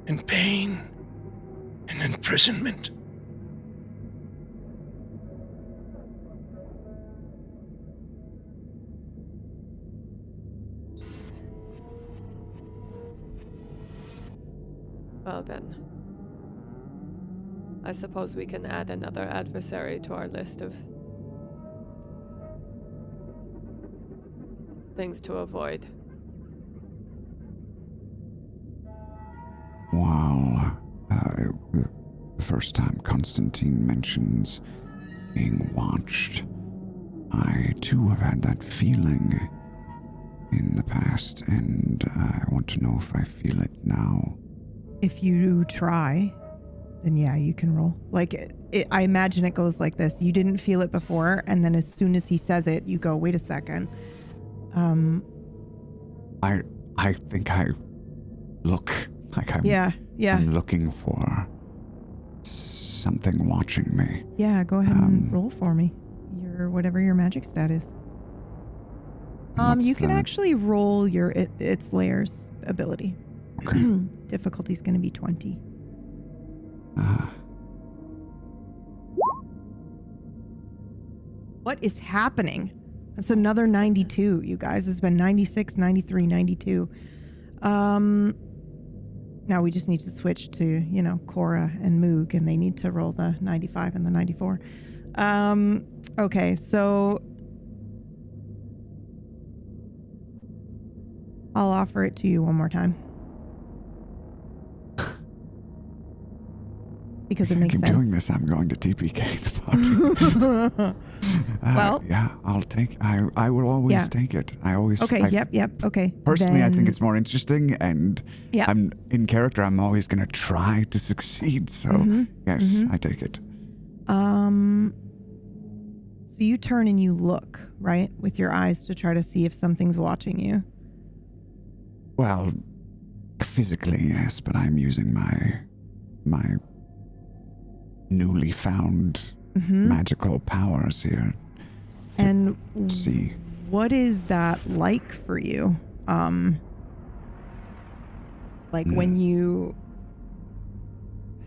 and pain and imprisonment. Well then, I suppose we can add another adversary to our list of things to avoid. Well, the first time Constantine mentions being watched, I too have had that feeling in the past, and I want to know if I feel it now. If you try, then yeah, you can roll. Like, I imagine it goes like this. You didn't feel it before, and then as soon as he says it, you go, wait a second. I think I look like I'm looking for something watching me. Yeah, go ahead and roll for me. Whatever your magic stat is. You can actually roll your its layers ability. Okay. Difficulty's going to be 20. What is happening? That's another 92, you guys. It's been 96, 93, 92. Now we just need to switch to, Cora and Moog, and they need to roll the 95 and the 94. Okay, so I'll offer it to you one more time. Because it makes sense. Keep doing this, I'm going to TPK the party. Well, yeah, I'll take. I will always take it. I always. Okay. Yep. Okay. Personally, I think it's more interesting, and yeah. I'm in character. I'm always going to try to succeed. So yes, I take it. So you turn and you look, right, with your eyes to try to see if something's watching you. Well, physically, yes, but I'm using my newly found magical powers here. And see, what is that like for you? Like when you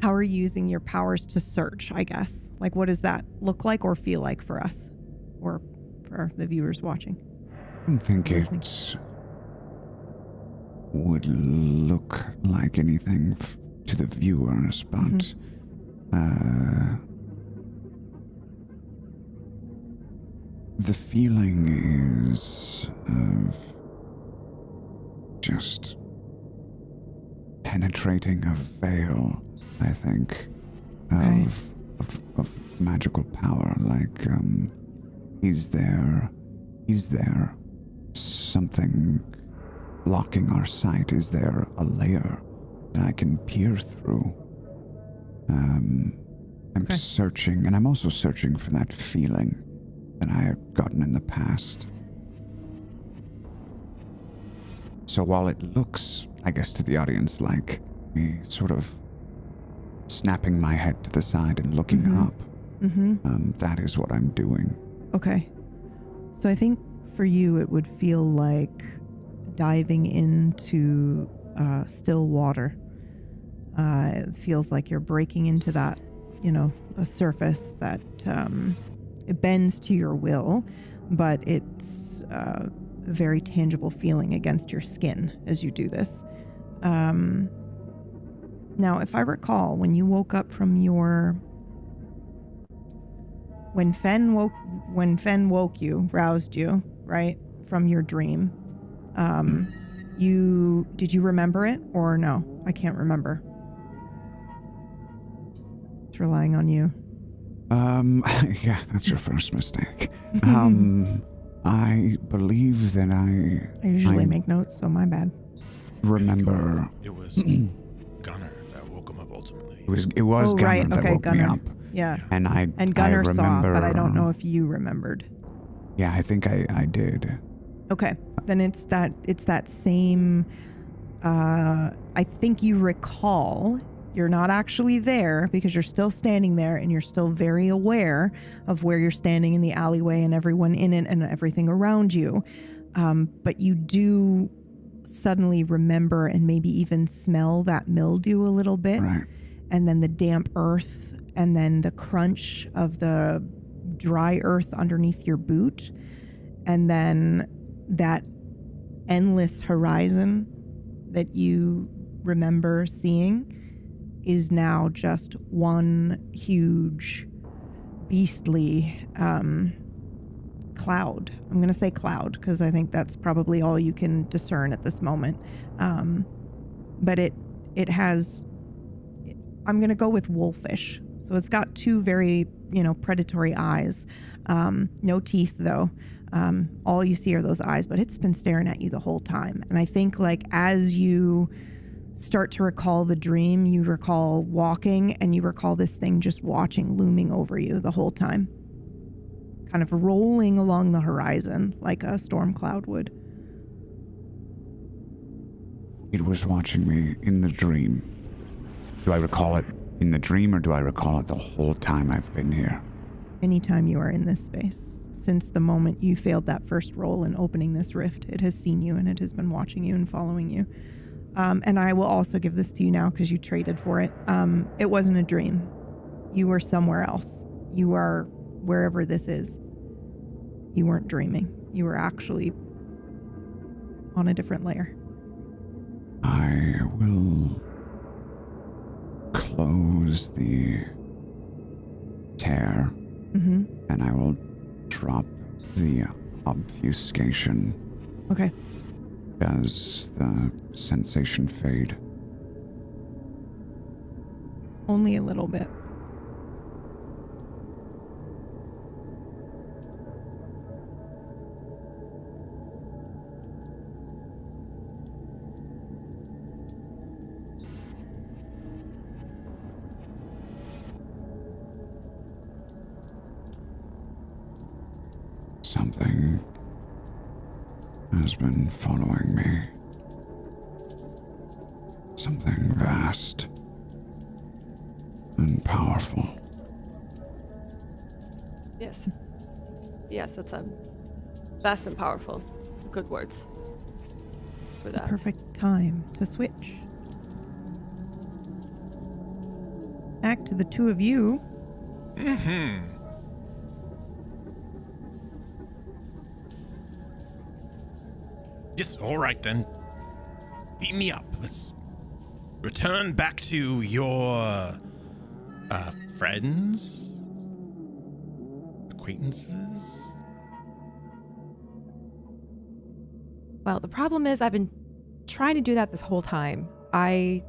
how are you using your powers to search, I guess? Like, what does that look like or feel like for us? Or for the viewers watching? I don't think it would look like anything to the viewers, but the feeling is of just penetrating a veil, I think, of magical power. Like, is there something blocking our sight? Is there a layer that I can peer through? I'm searching, and I'm also searching for that feeling that I have gotten in the past. So while it looks, I guess, to the audience like me sort of snapping my head to the side and looking up, that is what I'm doing. Okay. So I think for you it would feel like diving into still water. It feels like you're breaking into that, a surface that it bends to your will, but it's a very tangible feeling against your skin as you do this. Now, if I recall, when you woke up from when Fen woke you, roused you, right, from your dream, did you remember it or no? I can't remember. It's relying on you. Yeah, that's your first mistake. I believe that I usually make notes, so my bad. Remember, it was Gunnar that woke him up ultimately. It was Gunnar that woke me up. Yeah. And Gunnar I remember, saw, but I don't know if you remembered. Yeah, I think I did. Okay, then it's that same. I think you recall. You're not actually there because you're still standing there and you're still very aware of where you're standing in the alleyway and everyone in it and everything around you. But you do suddenly remember and maybe even smell that mildew a little bit. Right. And then the damp earth and then the crunch of the dry earth underneath your boot. And then that endless horizon that you remember seeing is now just one huge, beastly cloud. I'm going to say cloud because I think that's probably all you can discern at this moment. But it has, I'm going to go with wolfish. So it's got two very, predatory eyes. No teeth though. All you see are those eyes, but it's been staring at you the whole time. And I think like as you start to recall the dream, you recall walking and you recall this thing just looming over you the whole time, kind of rolling along the horizon like a storm cloud would. It was watching me in the dream. Do I recall it in the dream or do I recall it the whole time I've been here? Anytime you are in this space, since the moment you failed that first roll in opening this rift, it has seen you and it has been watching you and following you. And I will also give this to you now because you traded for it. It wasn't a dream. You were somewhere else. You are wherever this is. You weren't dreaming. You were actually on a different layer. I will close the tear and I will drop the obfuscation. Okay. Does the sensation fade? Only a little bit. Something has been following me. Something vast and powerful. Yes. Yes, that's vast and powerful. Good words. It's a perfect time to switch. back to the two of you. Mm-hmm. Yes, all right then. Beat me up. Let's return back to your friends, acquaintances. Well, the problem is I've been trying to do that this whole time. I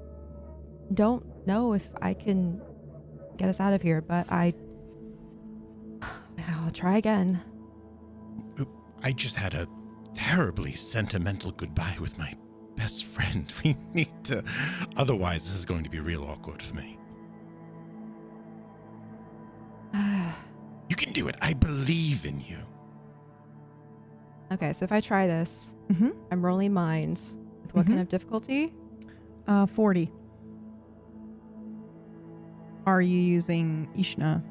don't know if I can get us out of here, but I'll try again. I just had a terribly sentimental goodbye with my best friend. We need to, otherwise this is going to be real awkward for me. You can do it. I believe in you. Okay, so if I try this, I'm rolling mind. With what kind of difficulty? 40. Are you using Ishna?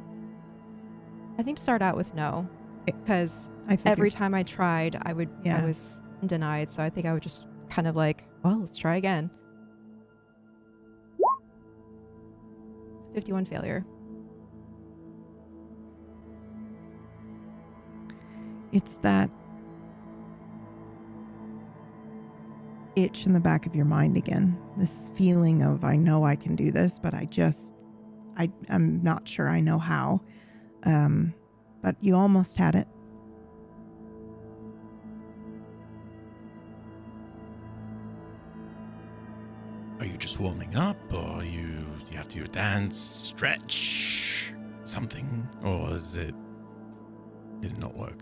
I think to start out with no, because I every time I tried, I was denied. So I think I would just kind of like, well, let's try again. 51 failure. It's that itch in the back of your mind again. This feeling of, I know I can do this, but I'm not sure I know how. But you almost had it. Are you just warming up, or do you have to do a dance, stretch, something, or did it not work?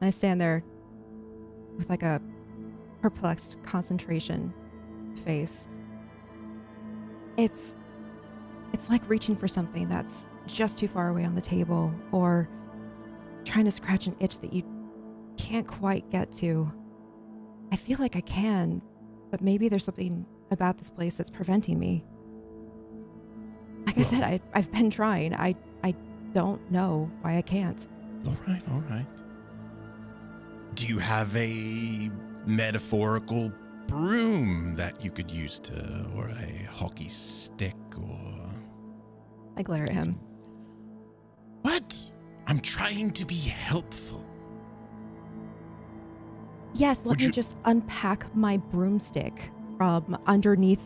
I stand there with like a perplexed concentration face. It's like reaching for something that's just too far away on the table, or trying to scratch an itch that you can't quite get to. I feel like I can, but maybe there's something about this place that's preventing me. Like I said, I've been trying. I don't know why I can't. All right. Do you have a metaphorical broom that you could use or a hockey stick, or... I glare at him. What? I'm trying to be helpful. Yes, let me just unpack my broomstick from underneath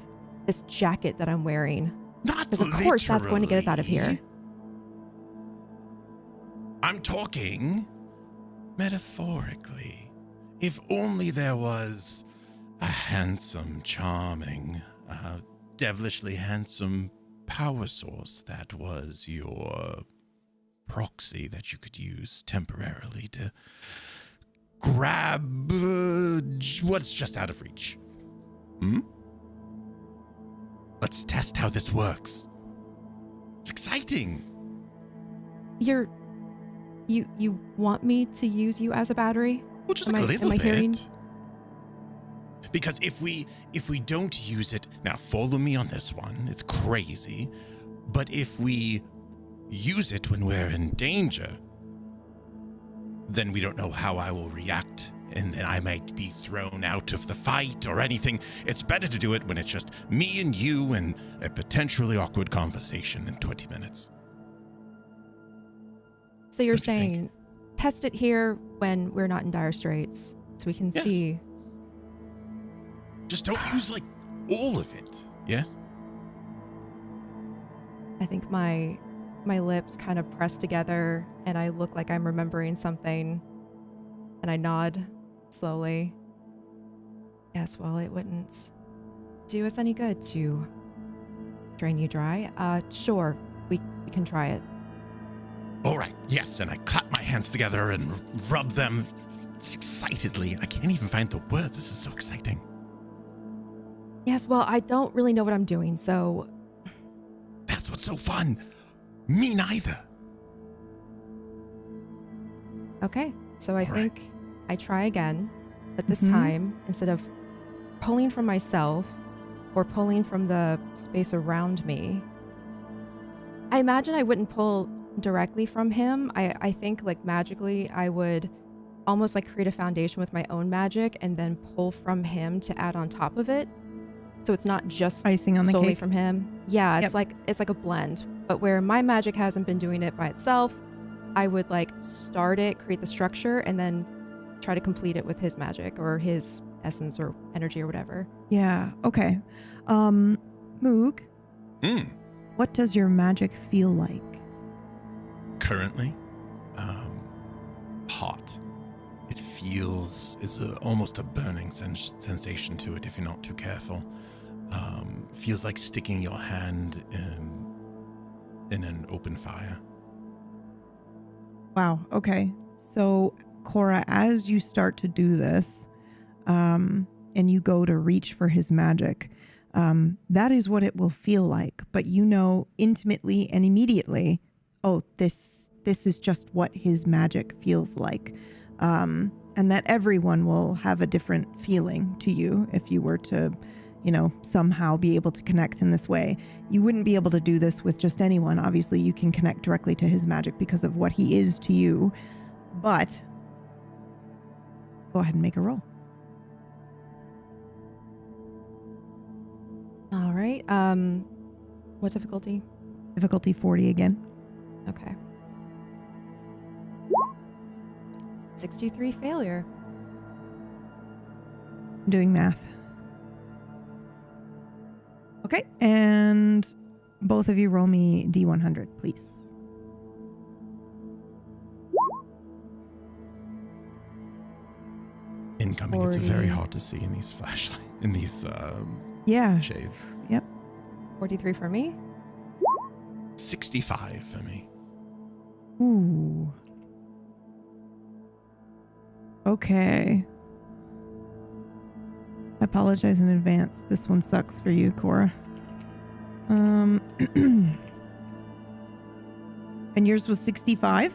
this jacket that I'm wearing. Because of course that's going to get us out of here. I'm talking metaphorically. If only there was a handsome, charming, devilishly handsome power source that was your proxy that you could use temporarily to grab what's just out of reach. Let's test how this works. It's exciting. You want me to use you as a battery? Well, just like a little bit. Because if we don't use it, now follow me on this one, it's crazy, but if we use it when we're in danger, then we don't know how I will react, and then I might be thrown out of the fight or anything. It's better to do it when it's just me and you and a potentially awkward conversation in 20 minutes. So you're saying test it here when we're not in dire straits, so we can see. Just don't use like all of it. Yes? I think my lips kind of press together and I look like I'm remembering something, and I nod slowly. Yes, well, it wouldn't do us any good to drain you dry. Sure, we can try it. All right, yes, and I clap my hands together and rub them excitedly. I can't even find the words. This is so exciting. Yes, well, I don't really know what I'm doing, so... That's what's so fun. Me neither. Okay, so I think I try again, but this time, instead of pulling from myself or pulling from the space around me, I imagine I wouldn't pull directly from him. I think like magically I would almost like create a foundation with my own magic and then pull from him to add on top of it. So it's not just icing on the solely cake from him. Yeah, it's like a blend. But where my magic hasn't been doing it by itself, I would like start it, create the structure, and then try to complete it with his magic or his essence or energy or whatever. Yeah. Okay. Moog. What does your magic feel like? Currently, hot. It feels almost a burning sensation to it if you're not too careful. Feels like sticking your hand in an open fire. Wow. Okay. So, Cora, as you start to do this, and you go to reach for his magic, that is what it will feel like. But you know intimately and immediately, oh, this is just what his magic feels like. And that everyone will have a different feeling to you if you were to, somehow be able to connect in this way. You wouldn't be able to do this with just anyone. Obviously, you can connect directly to his magic because of what he is to you. But go ahead and make a roll. All right. What difficulty? Difficulty 40 again. Okay. 63 failure. I'm doing math. Okay, and both of you roll me D100, please. Incoming. 40. It's very hard to see in these flashlights, in these shades. Yep. 43 for me. 65 for me. Ooh. Okay. I apologize in advance. This one sucks for you, Cora. And yours was 65?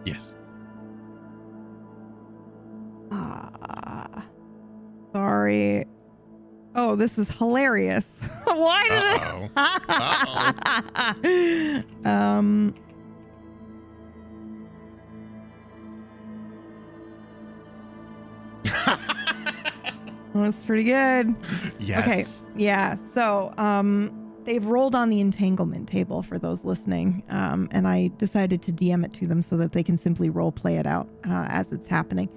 Yes. Sorry. Oh, this is hilarious. Why did it? That's pretty good. Yes. Okay. Yeah. So, they've rolled on the entanglement table for those listening, and I decided to DM it to them so that they can simply role play it out as it's happening.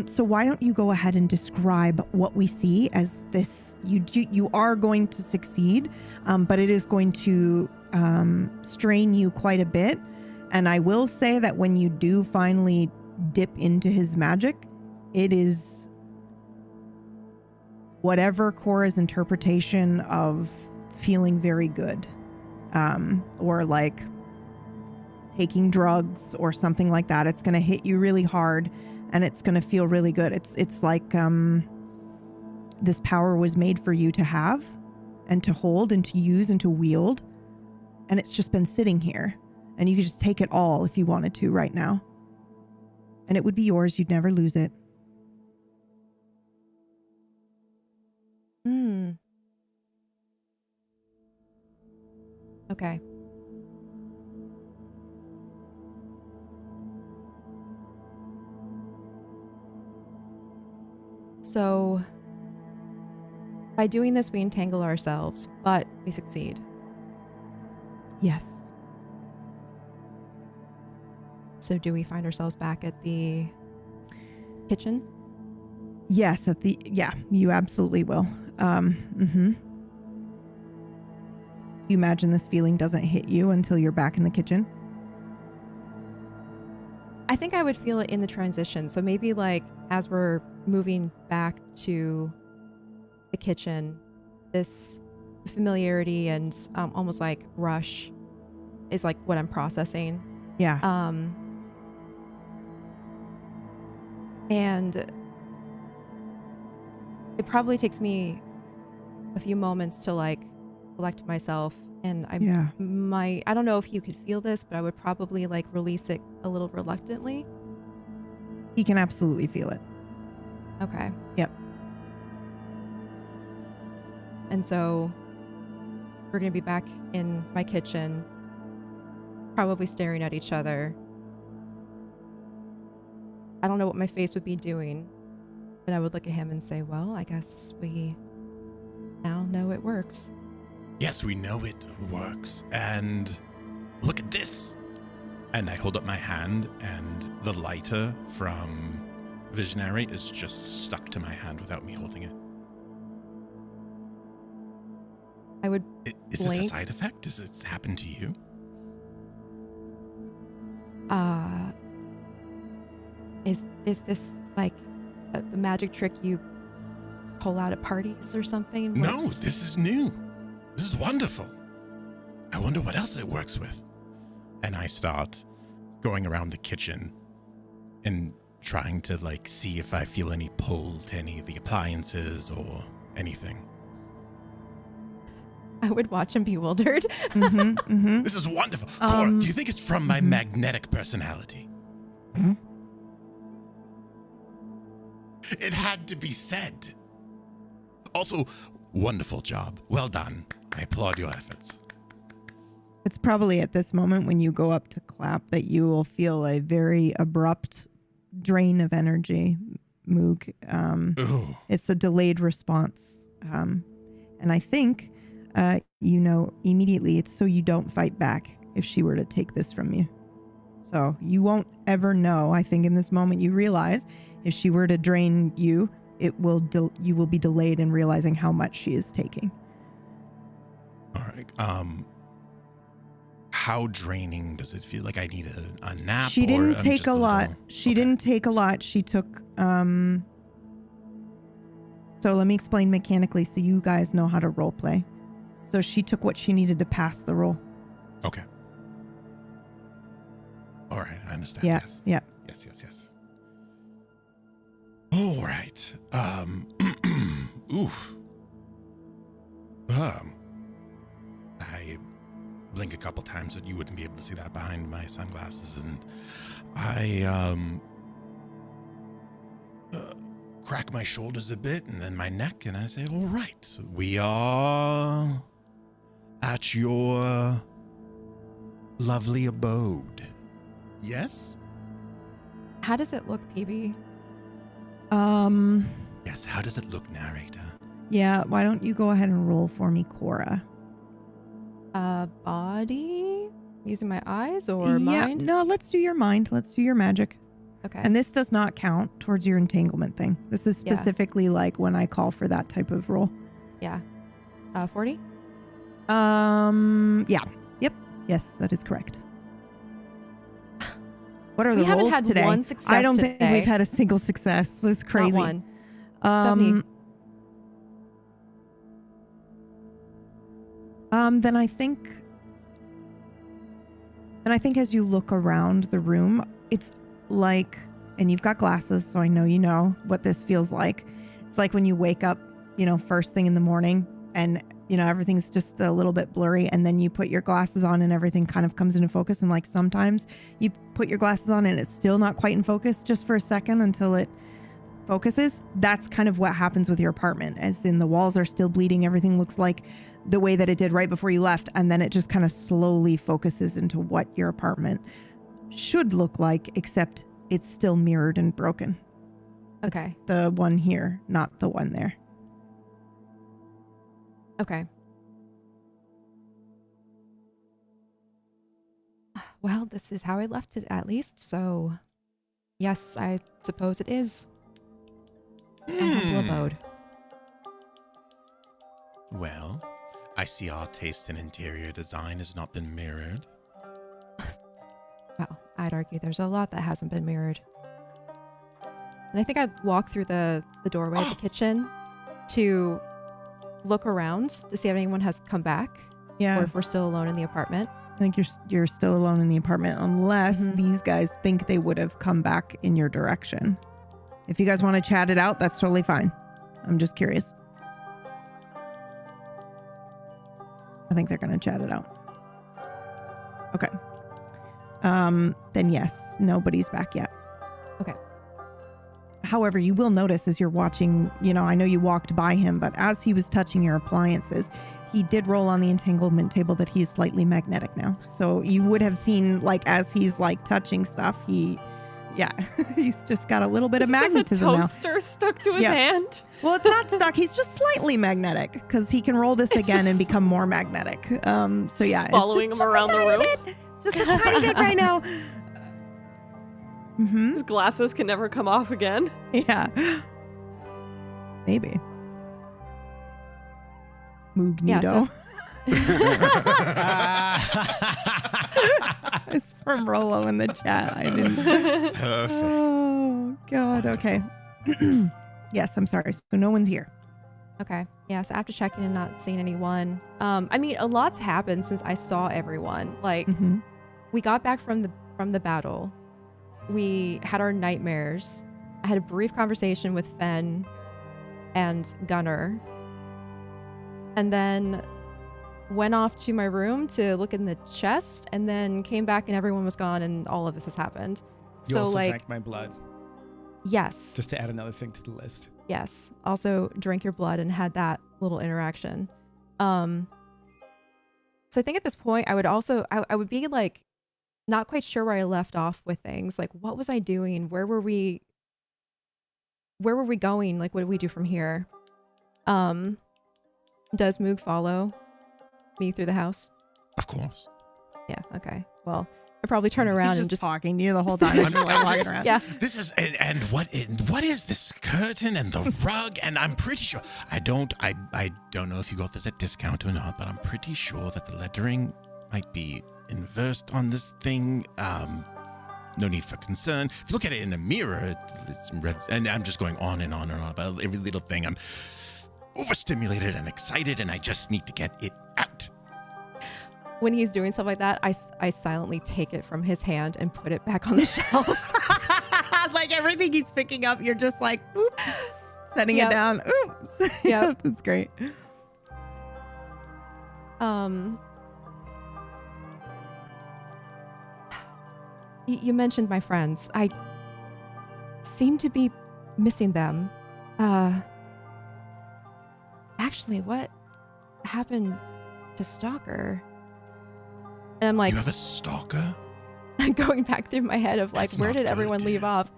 So why don't you go ahead and describe what we see as this? You are going to succeed, but it is going to strain you quite a bit. And I will say that when you do finally dip into his magic, it is whatever Cora's interpretation of feeling very good, or like taking drugs or something like that. It's going to hit you really hard. And it's going to feel really good. It's like this power was made for you to have and to hold and to use and to wield. And it's just been sitting here. And you could just take it all if you wanted to right now. And it would be yours. You'd never lose it. Okay. So, by doing this, we entangle ourselves, but we succeed. Yes. So, do we find ourselves back at the kitchen? Yes, yeah, you absolutely will. You imagine this feeling doesn't hit you until you're back in the kitchen? I think I would feel it in the transition. So maybe like as we're moving back to the kitchen, this familiarity and almost like rush is like what I'm processing. Yeah. And it probably takes me a few moments to like collect myself, and I don't know if you could feel this, but I would probably like release it a little reluctantly. He can absolutely feel it. Okay. Yep. And so we're going to be back in my kitchen, probably staring at each other. I don't know what my face would be doing, but I would look at him and say, well, I guess we now know it works. Yes, we know it works. And look at this. And I hold up my hand, and the lighter from Visionary is just stuck to my hand without me holding it. I would Is this a side effect? Does this happen to you? Is this like the magic trick you pull out at parties or something? No, this is new. This is wonderful. I wonder what else it works with. And I start going around the kitchen and trying to like see if I feel any pull to any of the appliances or anything. I would watch him bewildered. This is wonderful. Cora, do you think it's from my magnetic personality? It had to be said. Also, wonderful job. Well done. I applaud your efforts. It's probably at this moment when you go up to clap that you will feel a very abrupt drain of energy, Moog. It's a delayed response. And I think, you know, immediately it's so you don't fight back if she were to take this from you. So you won't ever know. I think in this moment you realize if she were to drain you, you will be delayed in realizing how much she is taking. All right. How draining does it feel? Like I need a nap? She didn't take a lot. Little... She didn't take a lot. She took, so let me explain mechanically so you guys know how to role play. So she took what she needed to pass the roll. Okay. All right. I understand. Yeah. Yes. Yeah. Yes. All right. Oof. I blink a couple times so you wouldn't be able to see that behind my sunglasses, and I crack my shoulders a bit and then my neck, and I say, all right, we are at your lovely abode. Yes? How does it look, PB? Yes, how does it look, narrator? Yeah, why don't you go ahead and roll for me, Cora? Body? Using my eyes or mind? No, let's do your mind. Let's do your magic. Okay. And this does not count towards your entanglement thing. This is specifically like when I call for that type of roll. Yeah. 40? Yeah. Yep. Yes, that is correct. What are the rolls today? We haven't had one success I don't today. think we've had a single success. This is crazy. Not one. 70. Then I think as you look around the room, it's like, and you've got glasses, so I know you know what this feels like. It's like when you wake up, you know, first thing in the morning and, you know, everything's just a little bit blurry, and then you put your glasses on and everything kind of comes into focus. And like sometimes you put your glasses on and it's still not quite in focus just for a second until it focuses. That's kind of what happens with your apartment, as in the walls are still bleeding. Everything looks like the way that it did right before you left, and then it just kind of slowly focuses into what your apartment should look like, except it's still mirrored and broken. Okay. It's the one here, not the one there. Okay. Well, this is how I left it, at least, so yes, I suppose it is a humble abode. Well, I see our taste in interior design has not been mirrored. Well, I'd argue there's a lot that hasn't been mirrored. And I think I'd walk through the doorway of the kitchen to look around to see if anyone has come back. Yeah. Or if we're still alone in the apartment. I think you're still alone in the apartment unless these guys think they would have come back in your direction. If you guys want to chat it out, that's totally fine. I'm just curious. I think they're going to chat it out. Okay. Then yes, nobody's back yet. Okay. However, you will notice as you're watching, you know, I know you walked by him, but as he was touching your appliances, he did roll on the entanglement table that he is slightly magnetic now. So you would have seen, like, as he's like touching stuff, he Yeah, he's just got a little bit of Just has magnetism a now. toaster stuck to his Yeah. hand. Well, it's not stuck. He's just slightly magnetic because he can roll this It's again just- and become more magnetic. So yeah, it's Following him just around a the tiny room. bit. It's just a tiny bit right now. Mm-hmm. His glasses can never come off again. Yeah. Maybe. Moognedo. It's from Rolo in the chat. I didn't. Perfect. Oh God. Okay. Yes, I'm sorry. So no one's here. Okay. Yeah. So after checking and not seeing anyone, I mean, a lot's happened since I saw everyone. Like, we got back from the battle. We had our nightmares. I had a brief conversation with Fen and Gunnar, and then went off to my room to look in the chest, and then came back and everyone was gone, and all of this has happened. You So also like, drank my blood. yes. Just to add another thing to the list. Yes. Also drank your blood and had that little interaction. So I think at this point I would be like not quite sure where I left off with things. Like, what was I doing? Where were we going? Like, what do we do from here? Does Moog follow me through the house? Of course. Yeah, okay. Well, I probably turn around He's and just talking to you the whole time. You're like walking around. Yeah. This is and what is this curtain and the rug? And I'm pretty sure I don't know if you got this at discount or not, but I'm pretty sure that the lettering might be inversed on this thing. No need for concern. If you look at it in a mirror, it's red, and I'm just going on and on and on about every little thing. I'm overstimulated and excited, and I just need to get it out. When he's doing stuff like that, I silently take it from his hand and put it back on the shelf. Like everything he's picking up, you're just like, oop, setting Yep. it down. Oops. Yep. That's great. You mentioned my friends. I seem to be missing them. Actually, what happened to Stalker? And I'm like, You have a stalker? going back through my head of like, That's where not did good. everyone leave off?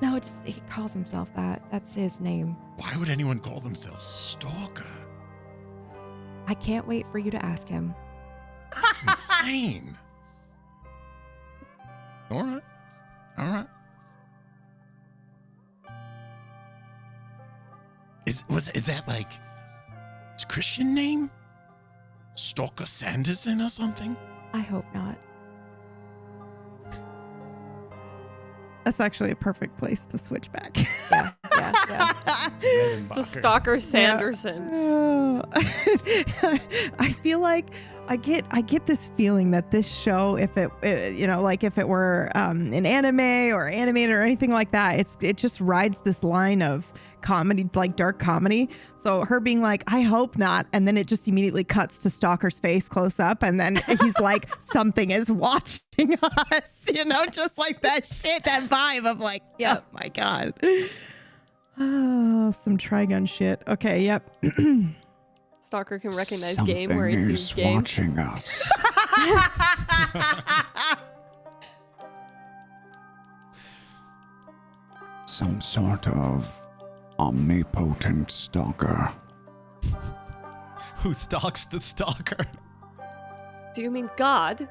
No, it just he calls himself that. That's his name. Why would anyone call themselves stalker? I can't wait for you to ask him. That's insane. All right. Is that like his Christian name? Stalker Sanderson or something? I hope not. That's actually a perfect place to switch back. Yeah. To Stalker Sanderson. I feel like I get this feeling that this show, if it like if it were an anime or animated or anything like that, it just rides this line of comedy, like dark comedy. So her being like, I hope not, and then it just immediately cuts to Stalker's face close up, and then he's like, something is watching us, just like that shit, that vibe of like, oh my god. Oh, some Trigun shit. Okay, yep. Stalker can recognize Something game where he sees is game. watching us. Some sort of omnipotent stalker. Who stalks the stalker? Do you mean God?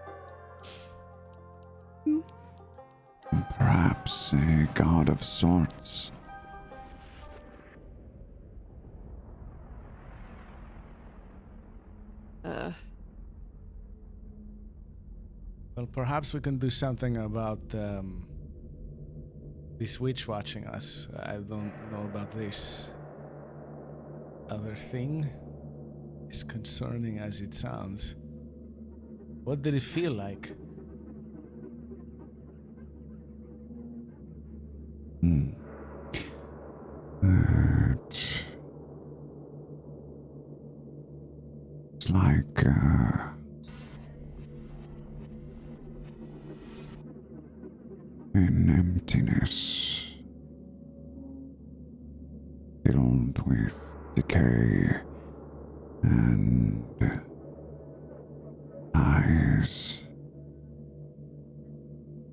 Perhaps a god of sorts. Well, perhaps we can do something about this witch watching us. I don't know about this other thing, as concerning as it sounds. What did it feel like? It's like an emptiness filled with decay and eyes,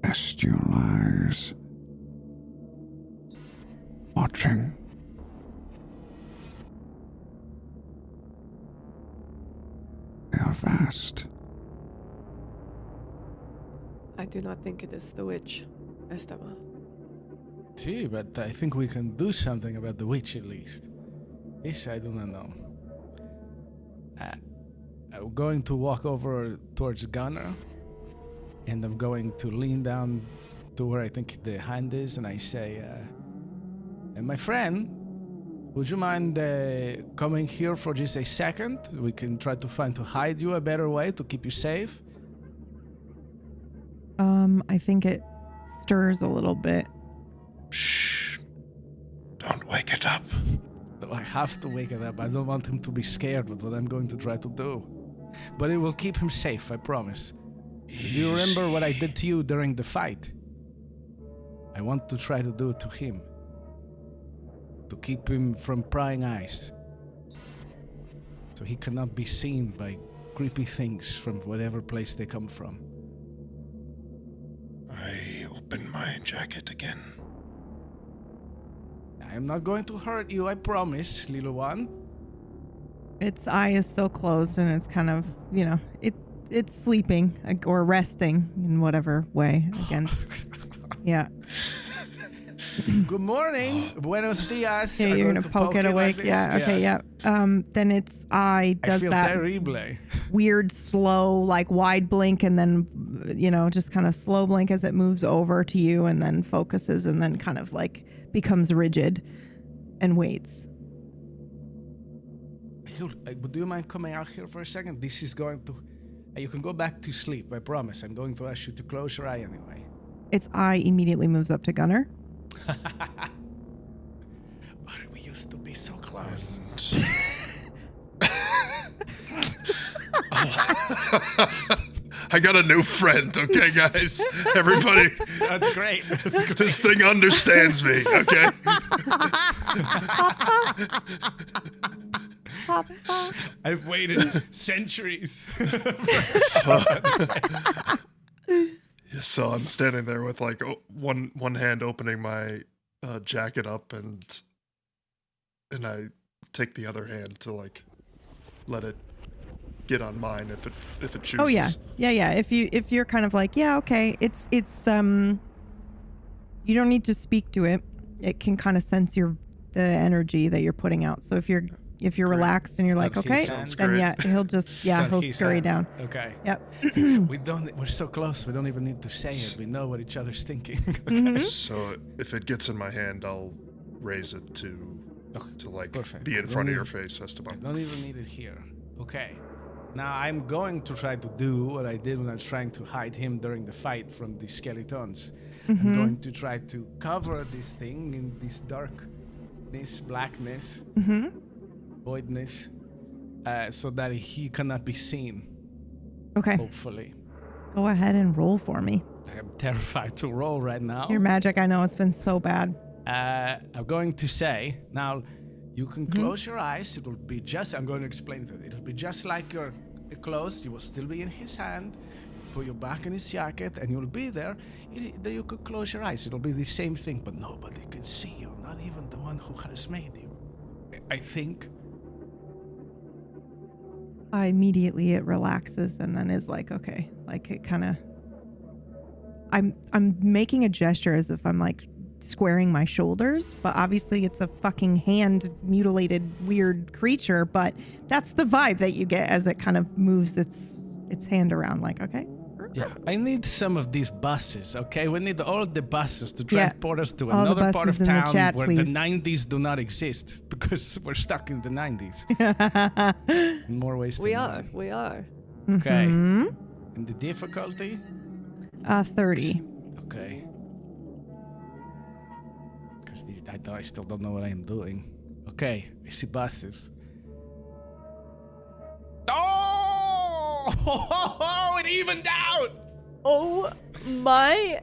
bestial eyes watching. They are vast. I do not think it is the witch, Esteban. See, but I think we can do something about the witch at least. This I do not know. I'm going to walk over towards Gunnar, and I'm going to lean down to where I think the hand is, and I say, my friend, would you mind coming here for just a second? We can try to hide you a better way to keep you safe. I think it stirs a little bit. Shh. Don't wake it up. I have to wake it up. I don't want him to be scared with what I'm going to try to do. But it will keep him safe, I promise. Do you remember what I did to you during the fight? I want to try to do it to him. To keep him from prying eyes. So he cannot be seen by creepy things from whatever place they come from. I open my jacket again. I am not going to hurt you, I promise, little one. Its eye is still closed and it's kind of, it's sleeping or resting in whatever way against. Yeah. Good morning. Buenos dias. Yeah, you're gonna poke it awake. Like yeah. Okay. Yeah. Then its eye does that terrible. Weird, slow, like wide blink, and then just kind of slow blink as it moves over to you, and then focuses, and then kind of like becomes rigid, and waits. Do you mind coming out here for a second? This is going to. You can go back to sleep. I promise. I'm going to ask you to close your eye anyway. Its eye immediately moves up to Gunnar. We used to be so close. I got a new friend, okay, guys? Everybody. That's great. This thing understands me, okay? I've waited centuries. So I'm standing there with like one hand opening my jacket up, and I take the other hand to like let it get on mine if it chooses. Oh yeah. If you're kind of like, yeah, okay, it's you don't need to speak to it. It can kind of sense the energy that you're putting out. So if you're relaxed and you're like, okay, then yeah, he'll scurry down. Okay. Yep. We're so close. We don't even need to say it. We know what each other's thinking. Okay. Mm-hmm. So if it gets in my hand, I'll raise it to perfect. Be in front of your face, Esteban. I don't even need it here. Okay. Now I'm going to try to do what I did when I was trying to hide him during the fight from the skeletons. Mm-hmm. I'm going to try to cover this thing in this darkness, blackness. Mm-hmm. Voidness, so that he cannot be seen. Okay. Hopefully. Go ahead and roll for me. I am terrified to roll right now. Your magic, I know it's been so bad. I'm going to say, now you can close your eyes. It will be I'm going to explain to you. It will be just like you're closed. You will still be in his hand. Put your back in his jacket and you'll be there. You could close your eyes. It'll be the same thing, but nobody can see you. Not even the one who has made you. I think. Immediately it relaxes and then is like, okay, like it kind of, I'm making a gesture as if I'm like squaring my shoulders, but obviously it's a fucking hand mutilated weird creature, but that's the vibe that you get as it kind of moves its hand around, like, okay. Yeah, I need some of these buses, okay? We need all the buses to transport us to another part of town where the 90s do not exist, because we're stuck in the 90s. In more ways than one. We are. Okay. Mm-hmm. And the difficulty? 30. Okay. Because I still don't know what I am doing. Okay, I see buses. Oh, it evened out! Oh my!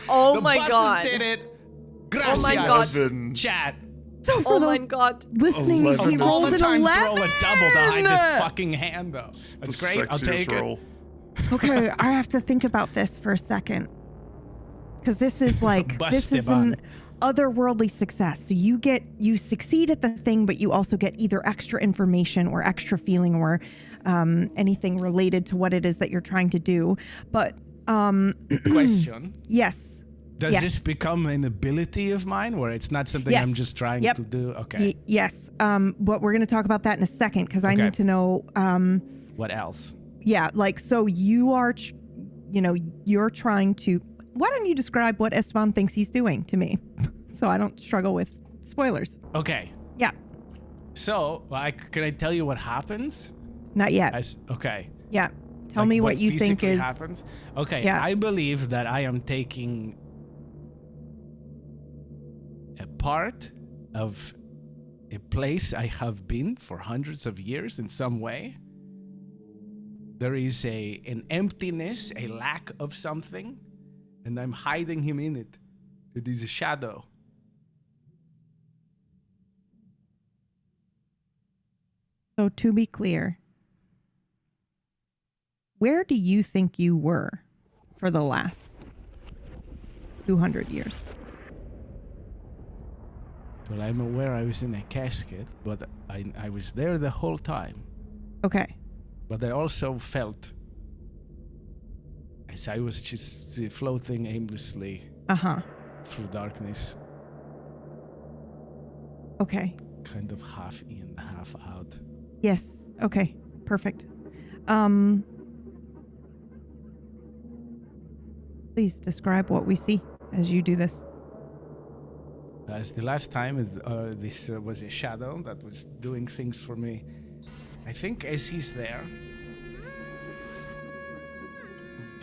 Oh my god! The buses did it. Gracias. Oh my god! Chat. So oh my god! Listening, he rolled all the an times 11. Roll a double to hide this fucking hand, though. That's great. I'll take it. Okay, I have to think about this for a second, because this is like this is otherworldly success. So you succeed at the thing, but you also get either extra information or extra feeling or anything related to what it is that you're trying to do. But question. Yes. Does this become an ability of mine where it's not something I'm just trying to do? Okay. Yes. But we're going to talk about that in a second because I need to know. What else? Yeah. Like, so you are, you're trying to. Why don't you describe what Esteban thinks he's doing to me so I don't struggle with spoilers? Okay. Yeah. So, can I tell you what happens? Not yet. Okay. Yeah. Tell me what you think is happens. Okay. Yeah. I believe that I am taking a part of a place I have been for hundreds of years in some way. There is an emptiness, a lack of something, and I'm hiding him in it. It is a shadow. So to be clear, where do you think you were for the last 200 years? Well, I'm aware I was in a casket, but I was there the whole time. Okay. But I also felt as I was just floating aimlessly through darkness. Okay. Kind of half in, half out. Yes. Okay. Perfect. Please describe what we see as you do this. As the last time, this was a shadow that was doing things for me. I think as he's there,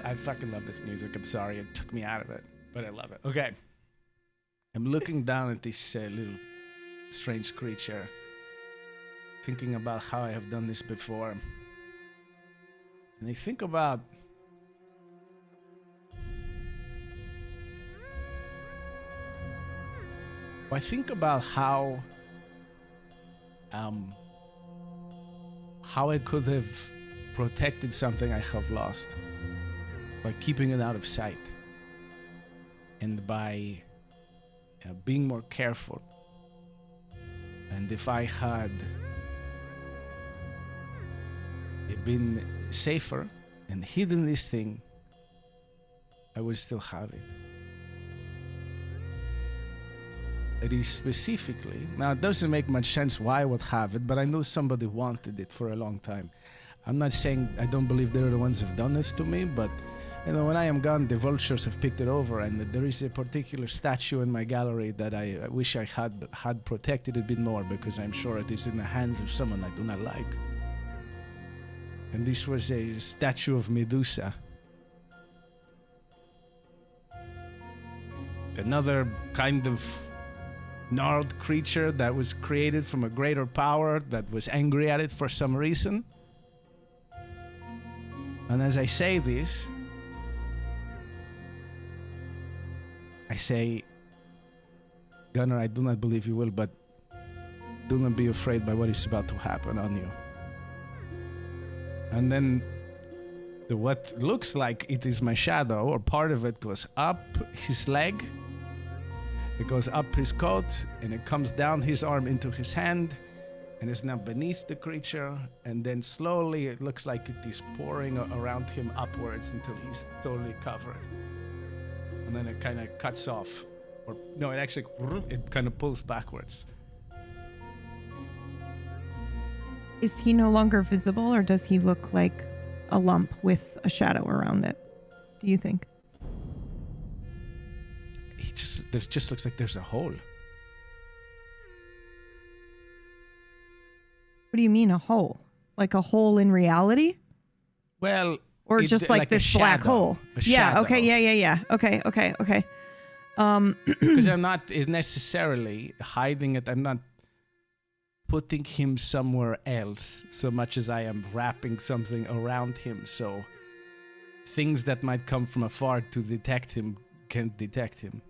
I fucking love this music. I'm sorry, it took me out of it, but I love it. Okay. I'm looking down at this little strange creature, thinking about how I have done this before. And I think about how I could have protected something I have lost by keeping it out of sight and by being more careful. And if I had been safer and hidden this thing, I would still have it. It is specifically, now it doesn't make much sense why I would have it, but I know somebody wanted it for a long time. I'm not saying I don't believe they're the ones who've done this to me, but when I am gone, the vultures have picked it over, and there is a particular statue in my gallery that I wish I had protected a bit more, because I'm sure it is in the hands of someone I do not like. And this was a statue of Medusa. Another kind of gnarled creature that was created from a greater power that was angry at it for some reason. And as I say this, I say, Gunnar, I do not believe you will, but do not be afraid by what is about to happen on you. And then what looks like it is my shadow, or part of it, goes up his leg. It goes up his coat, and it comes down his arm into his hand, and is now beneath the creature, and then slowly it looks like it is pouring around him upwards until he's totally covered. And then it kind of cuts off. Or no, it kind of pulls backwards. Is he no longer visible, or does he look like a lump with a shadow around it, do you think? It just looks like there's a hole. What do you mean a hole? Like a hole in reality? Well, or just like this black hole? Yeah. Okay. Yeah. Okay. Because I'm not necessarily hiding it. I'm not putting him somewhere else so much as I am wrapping something around him, so things that might come from afar to detect him can't detect him.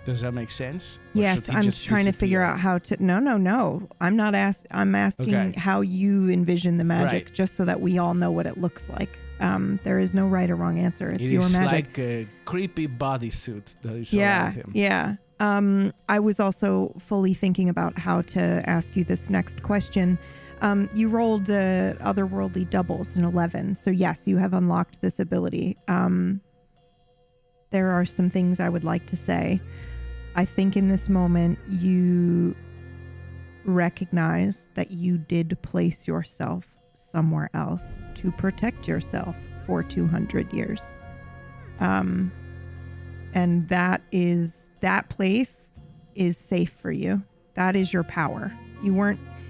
Does that make sense? Yes, I'm just trying to figure out how to. No. I'm not I'm asking how you envision the magic, just so that we all know what it looks like. There is no right or wrong answer. It's your is magic. like a creepy bodysuit that is Yeah, around him. yeah. I was also fully thinking about how to ask you this next question. You rolled otherworldly doubles, an 11. So yes, you have unlocked this ability. There are some things I would like to say. I think in this moment you recognize that you did place yourself somewhere else to protect yourself for 200 years. And that place is safe for you. That is your power.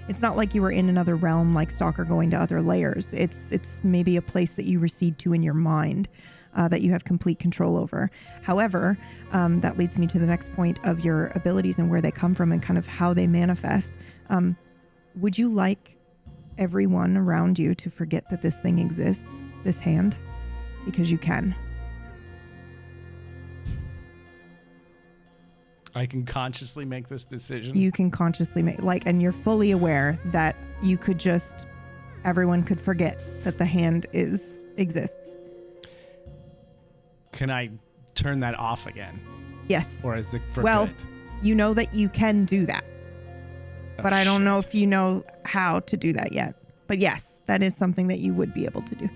It's not like you were in another realm like Stalker going to other layers. It's maybe a place that you recede to in your mind that you have complete control over. However, that leads me to the next point of your abilities and where they come from and kind of how they manifest. Would you like everyone around you to forget that this thing exists, this hand? Because you can. I can consciously make this decision. You can consciously make, and you're fully aware that you could just, everyone could forget that the hand exists. Can I turn that off again? Yes. Or is it for well, good? You know that you can do that. But I don't know if you know how to do that yet. But yes, that is something that you would be able to do.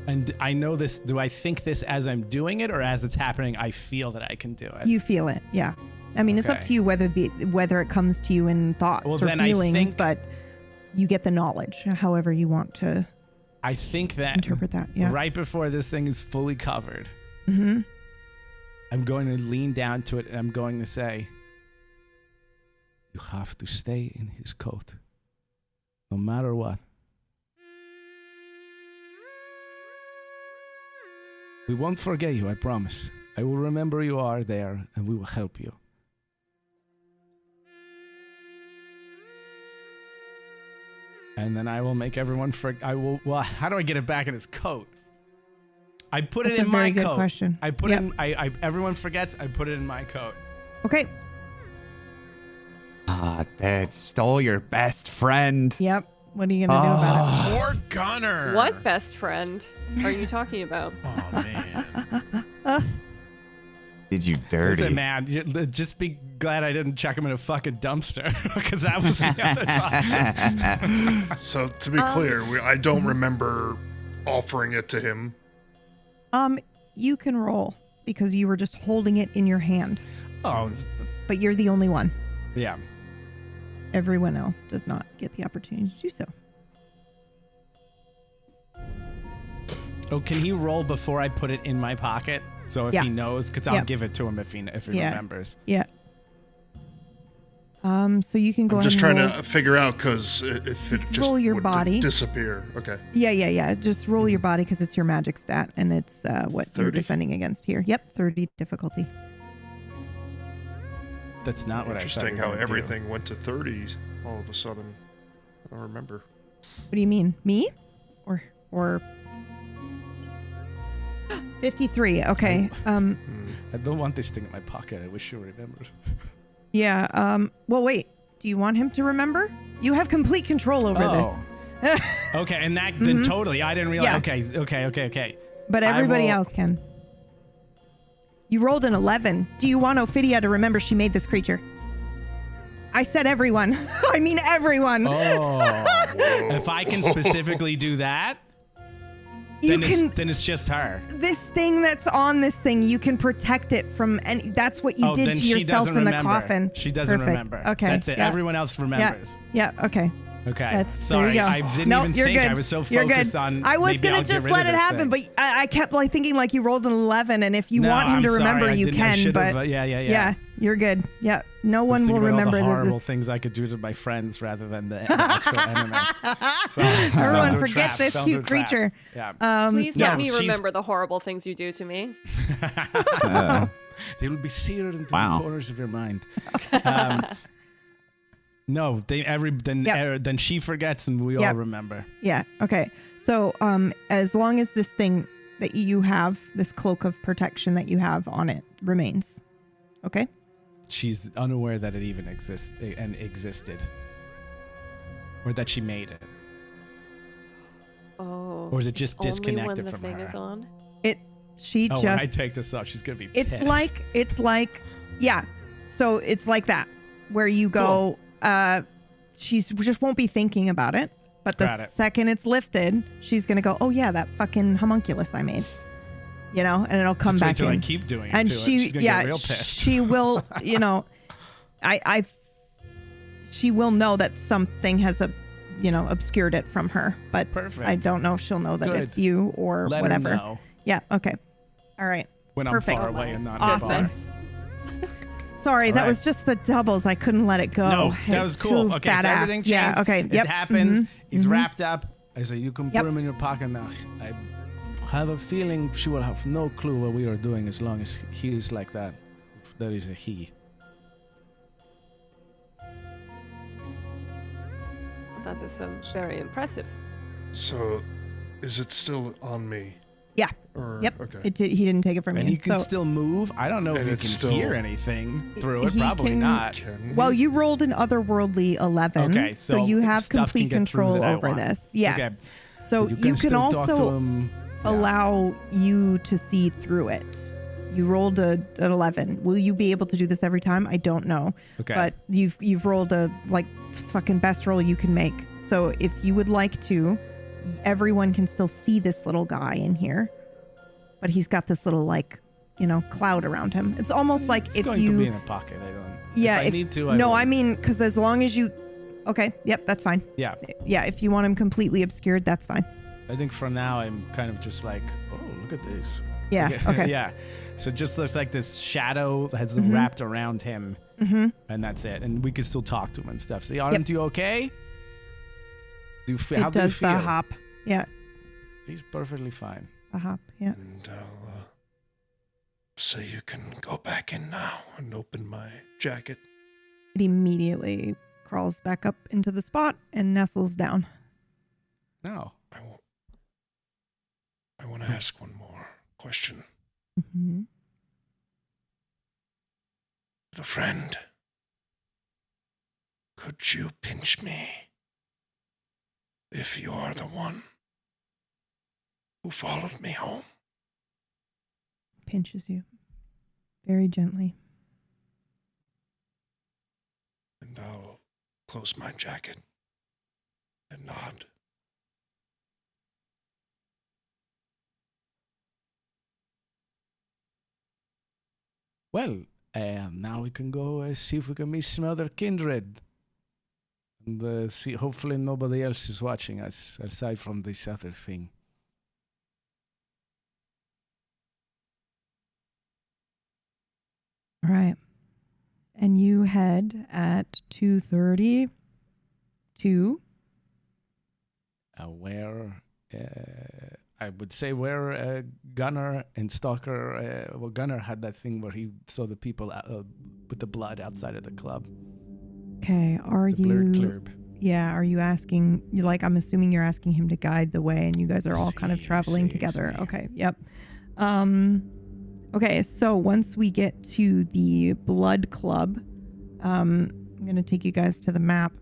And I know this, do I think this as I'm doing it or as it's happening, I feel that I can do it? You feel it, yeah. I mean, it's up to you whether it comes to you in thoughts or feelings, but you get the knowledge, however you want to I think that interpret that, yeah. Right before this thing is fully covered, Mm-hmm. I'm going to lean down to it and I'm going to say, you have to stay in his coat, no matter what. We won't forget you, I promise. I will remember you are there and we will help you. And then I will make everyone well, how do I get it back in his coat? I put it in my coat. That's a very good question. I put it in, everyone forgets, I put it in my coat. Okay. Dad stole your best friend. Yep. What are you going to do about it? Poor Gunner. What best friend are you talking about? Oh, man. Did you dirty? Listen, man, just be glad I didn't chuck him in a fucking dumpster because that was the other time. So, to be clear, I don't remember offering it to him. You can roll because you were just holding it in your hand. Oh. But you're the only one. Yeah. Everyone else does not get the opportunity to do so. Oh, can he roll before I put it in my pocket? So if he knows, because I'll give it to him if he remembers. Yeah. So you can go I'm ahead just and trying roll. to figure out because if it just Roll your would body. disappear. Okay. Yeah. Just roll your body because it's your magic stat and it's what you're 30? defending against here. Yep, 30 difficulty. That's not what I thought. Interesting how everything went to 30 all of a sudden. I don't remember. What do you mean? Me? Or 53. Okay. I don't want this thing in my pocket. I wish you remembered. Yeah. Well, wait. Do you want him to remember? You have complete control over this. Okay, and then totally. I didn't realize. Yeah. Okay. But everybody else can. You rolled an 11. Do you want Ophidia to remember she made this creature? I said everyone. I mean everyone. Oh. If I can specifically do that, then it's just her. This thing that's on this thing, you can protect it from any. That's what you did then to she yourself doesn't in the remember. coffin. She doesn't Perfect. remember. Okay. That's it. Yeah. Everyone else remembers. Yeah. Okay. Okay. There Sorry, you go. I didn't Nope, even you're think. good. I was so You're focused good. on. I was maybe gonna I'll get just rid let of it this happen, thing. but I kept thinking like you rolled an 11, and if you No, want him I'm to sorry, remember, I you didn't- I can. should've, But yeah. you're good. Yeah, no I was one will thinking about remember all the horrible this. things I could do to my friends rather than the actual enemy. Sorry, Everyone fell into a forget trap, this fell into cute a trap. creature. Yeah. Please No, let me she's- remember the horrible things you do to me. They will be seared into Wow. the corners of your mind. No, then she forgets and we all remember. Yeah. Okay. So, as long as this thing that you have, this cloak of protection that you have on it, remains. Okay. She's unaware that it even existed. or that she made it? Oh. Or is it just disconnected only from when the thing her? is on? She When just I take this off, she's gonna be it's pissed. like yeah. So it's like that where you go she's just won't be thinking about it, but the second it's lifted, she's going to go, "Oh yeah, that fucking homunculus I made." You know, and it'll come Just back wait till in. I keep doing it and to it. she She's gonna get real pissed. she will, you know, she will know that something has obscured it from her, but Perfect. I don't know if she'll know that Good. it's you or Let her whatever. know. Yeah, okay. All right. When Perfect. I'm far away and not Awesome. nearby. Sorry, All that right. was just the doubles. I couldn't let it go. No, that It's was cool. too Okay, so badass. everything changed. Yeah, okay. It Yep. happens. Mhm. He's Mhm. wrapped up. I say, you can put him in your pocket now. I have a feeling she will have no clue what we are doing as long as he is like that. If there is a he. That is very impressive. So, is it still on me? Yeah. Or, Yep. Okay. He didn't take it from And you. he can so still move. I don't know if And he it's can still- hear anything through it. He Probably can- not. Well, you rolled an otherworldly 11. Okay, so so you have stuff can complete get through control that I over want. this. Yes. Okay. So You you can can still talk to also him. allow you to see through it. You rolled an 11. Will you be able to do this every time? I don't know. Okay. But you've rolled a fucking best roll you can make. So if you would like to, everyone can still see this little guy in here. But he's got this little cloud around him. It's almost like It's if going you to be in a pocket. I don't. yeah, If I need to, I no, will. I mean, because as long as you, okay, yep, that's fine. Yeah. Yeah, if you want him completely obscured, that's fine. I think for now I'm kind of just like, oh, look at this. Yeah, okay. Yeah. So it just looks like this shadow that's Mhm. wrapped around him, Mhm. and that's it. And we can still talk to him and stuff. So, aren't Yep. you okay? How It do you does feel? the hop. Yeah, He's perfectly fine. the hop. Yeah. And I'll say you can go back in now and open my jacket. It immediately crawls back up into the spot and nestles down. No. I want to ask one more question. Mm-hmm. Little friend, could you pinch me if you are the one who followed me home? Pinches you very gently. And I'll close my jacket and nod. Well, now we can go see if we can meet some other kindred. And see, hopefully nobody else is watching us aside from this other thing. All right. And you head at 2:30 to Where I would say where Gunnar and Stalker, well, Gunnar had that thing where he saw the people with the blood outside of the club. Okay, are The blurred you club. Yeah, are you asking I'm assuming you're asking him to guide the way and you guys are all kind of traveling together. Okay, yep. Okay, so once we get to the Blood Club, I'm going to take you guys to the map.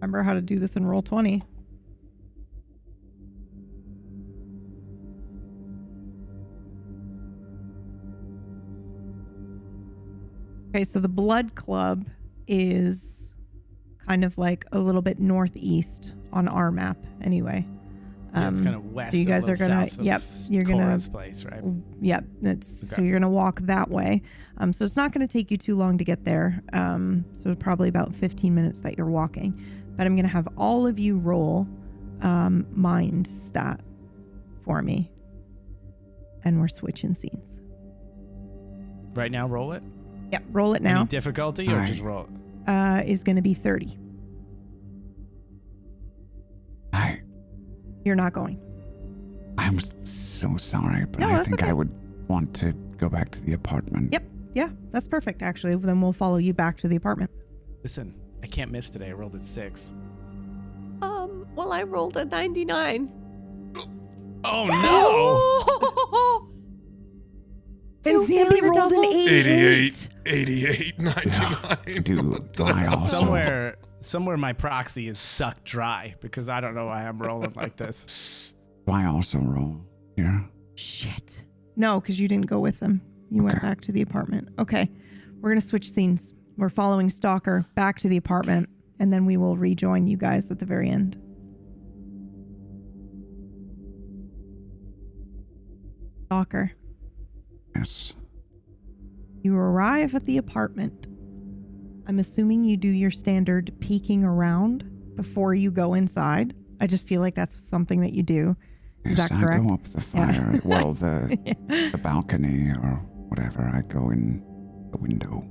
Remember how to do this in Roll20. Okay, so the Blood Club is kind of like a little bit northeast on our map anyway. Yeah, it's kind of west. So you guys a are little gonna, south of yep, you're gonna, Cora's place, right? Yep, that's so Okay. you're gonna walk that way. So it's not gonna take you too long to get there. So probably about 15 minutes that you're walking. But I'm gonna have all of you roll mind stat for me, and we're switching scenes. Right now, roll it. Yep, roll it now. Any difficulty or just roll it? Is gonna be 30. You're not going. I'm so sorry, but No, I that's think okay. I would want to go back to the apartment. Yep. Yeah, that's perfect. Actually, then we'll follow you back to the apartment. Listen, I can't miss today. I rolled a 6. Well, I rolled a 99. Oh no! And Zambi rolled an 88. 88, 99. Dude, do I also... Somewhere my proxy is sucked dry because I don't know why I'm rolling like this. Do I also roll here? Shit. No, because you didn't go with them. You went back to the apartment. Okay. We're going to switch scenes. We're following Stalker back to the apartment, and then we will rejoin you guys at the very end. Stalker. Yes. You arrive at the apartment. I'm assuming you do your standard peeking around before you go inside. I just feel like that's something that you do. Is Yes, that correct? I go up the fire, well, the balcony or whatever. I go in the window.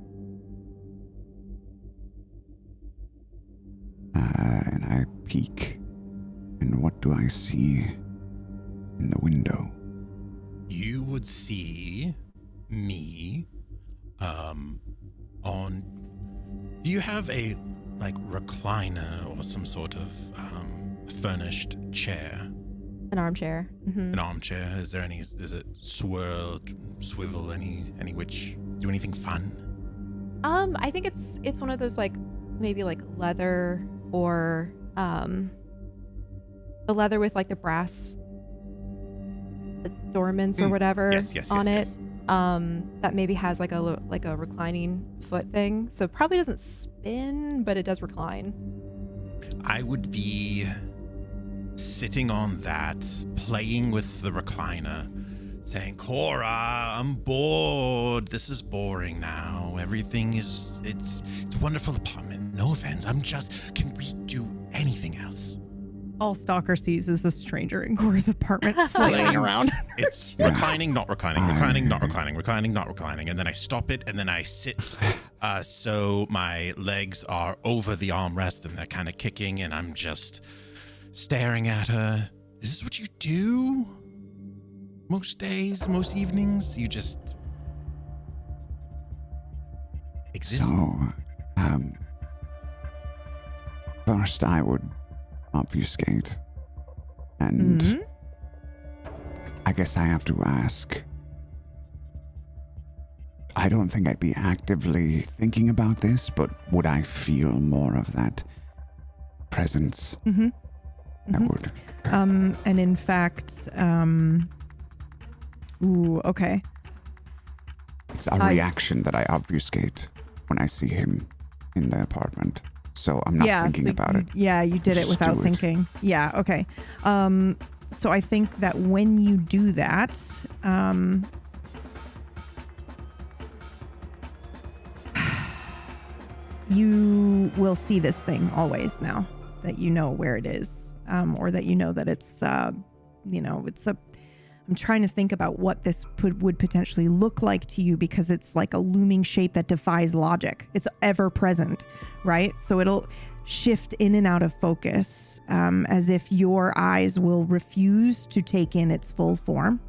And I peek. And what do I see in the window? You would see me on... Do you have a, like, recliner or some sort of furnished chair? An armchair. Mm-hmm. An armchair? Is there any... Does it swirl, swivel, any which... Do anything fun? I think it's one of those, like, maybe, like, leather or, the leather with, like, the brass adornments or whatever on it. That maybe has like a reclining foot thing. So it probably doesn't spin, but it does recline. I would be sitting on that, playing with the recliner, saying, Cora, I'm bored. This is boring now. Everything is, it's a wonderful apartment. No offense. Can we do anything else? All Stalker sees is a stranger in Cora's apartment flailing around. It's reclining, not reclining, reclining, not reclining, reclining, not reclining. And then I stop it and then I sit so my legs are over the armrest and they're kind of kicking and I'm just staring at her. Is this what you do? Most days, most evenings? You just exist? So, first I would obfuscate. And I guess I have to ask. I don't think I'd be actively thinking about this, but would I feel more of that presence? Mm-hmm. I would. And in fact, okay. It's a reaction that I obfuscate when I see him in the apartment. So I'm not thinking about it. Yeah, you did it without thinking. Yeah, okay. So I think that when you do that, you will see this thing always now that you know where it is, or that you know that it's, it's a... I'm trying to think about what this would potentially look like to you because it's like a looming shape that defies logic. It's ever present, right? So it'll shift in and out of focus as if your eyes will refuse to take in its full form.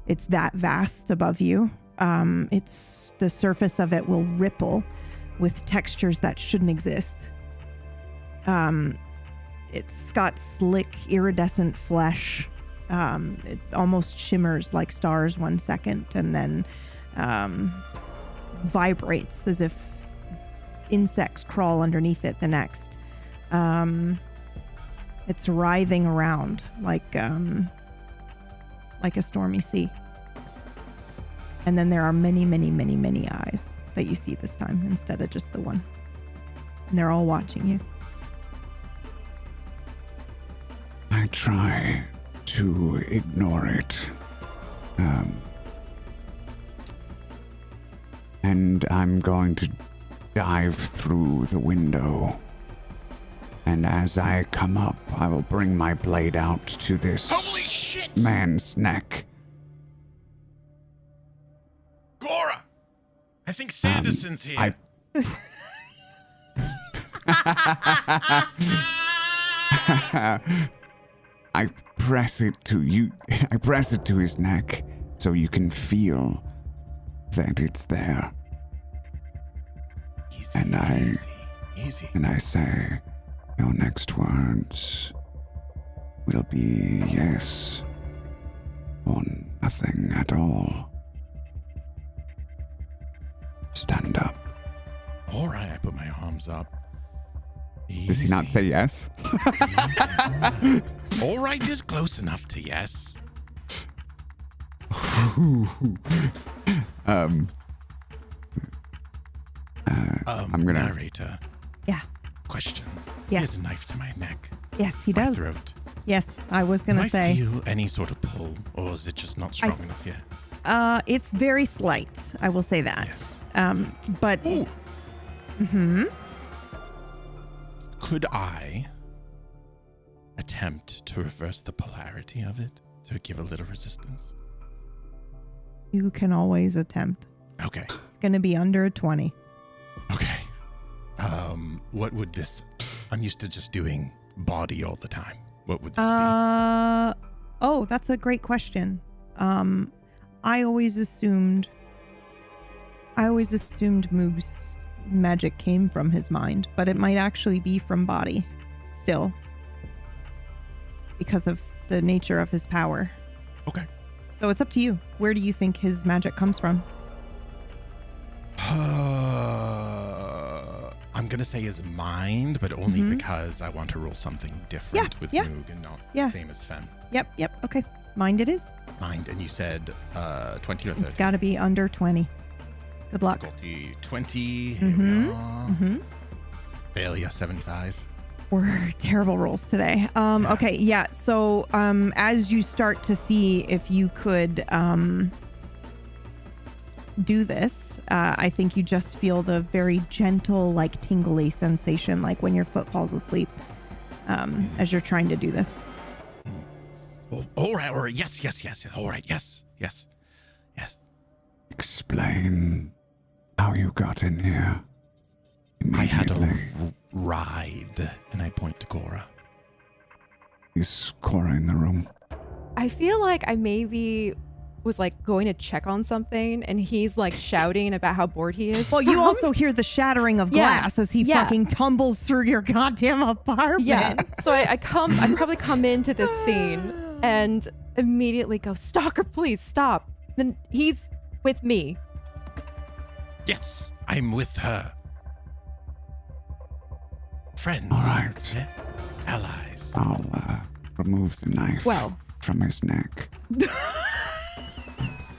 It's that vast above you. It's the surface of it will ripple with textures that shouldn't exist. It's got slick, iridescent flesh. It almost shimmers like stars 1 second and then vibrates as if insects crawl underneath it the next. It's writhing around like a stormy sea. And then there are many, many, many, many eyes that you see this time instead of just the one. And they're all watching you. I try to ignore it. And I'm going to dive through the window. And as I come up, I will bring my blade out to this man's neck. Gora! I think Sanderson's here. I press it to you. I press it to his neck so you can feel that it's there. Easy, and I say, your next words will be yes or nothing at all. stand up. All right, I put my arms up. Does he not say yes? All right is close enough to yes. I'm gonna. Narrator. Yeah. Question. Yes. He has a knife to my neck. Yes, he My does. throat. Yes, I was going Do to say. I feel any sort of pull, or is it just not strong enough yet? It's very slight. I will say that. Yes. But. Could I attempt to reverse the polarity of it to give a little resistance? You can always attempt. Okay. It's going to be under a 20. Okay. What would this? I'm used to just doing body all the time. What would this be? Oh, that's a great question. I always assumed Moog's magic came from his mind, but it might actually be from body still because of the nature of his power. Okay. So it's up to you. Where do you think his magic comes from? I'm going to say his mind, but only because I want to roll something different with Moog and not the same as Fen. Yep. Okay. Mind it is. Mind, and you said 20 or 30? It's got to be under 20. Good luck. Difficulty 20. Here we are. Failure 75. We're terrible rolls today. Okay, yeah. So as you start to see if you could do this, I think you just feel the very gentle, like tingly sensation, like when your foot falls asleep as you're trying to do this. All right. Yes. All right. Yes. Explain how you got in here. I had a ride, and I point to Cora. Is Cora in the room? I feel like I maybe was like going to check on something, and he's like shouting about how bored he is. Well, you also hear the shattering of glass as he fucking tumbles through your goddamn apartment. Yeah. So I probably come into this scene and immediately go, "Stalker, please stop." Then he's with me. Yes, I'm with her. Friends. All right. Allies. I'll remove the knife from his neck.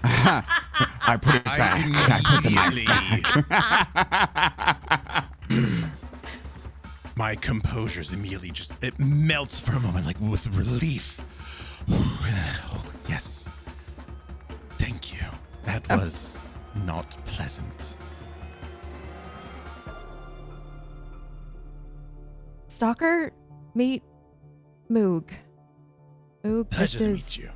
I put it back. I put the knife back. My composure's immediately it melts for a moment, like with relief. Oh, yes. Thank you. That was not pleasant. Stalker, meet Moog. Moog, Pleasure this is to meet you.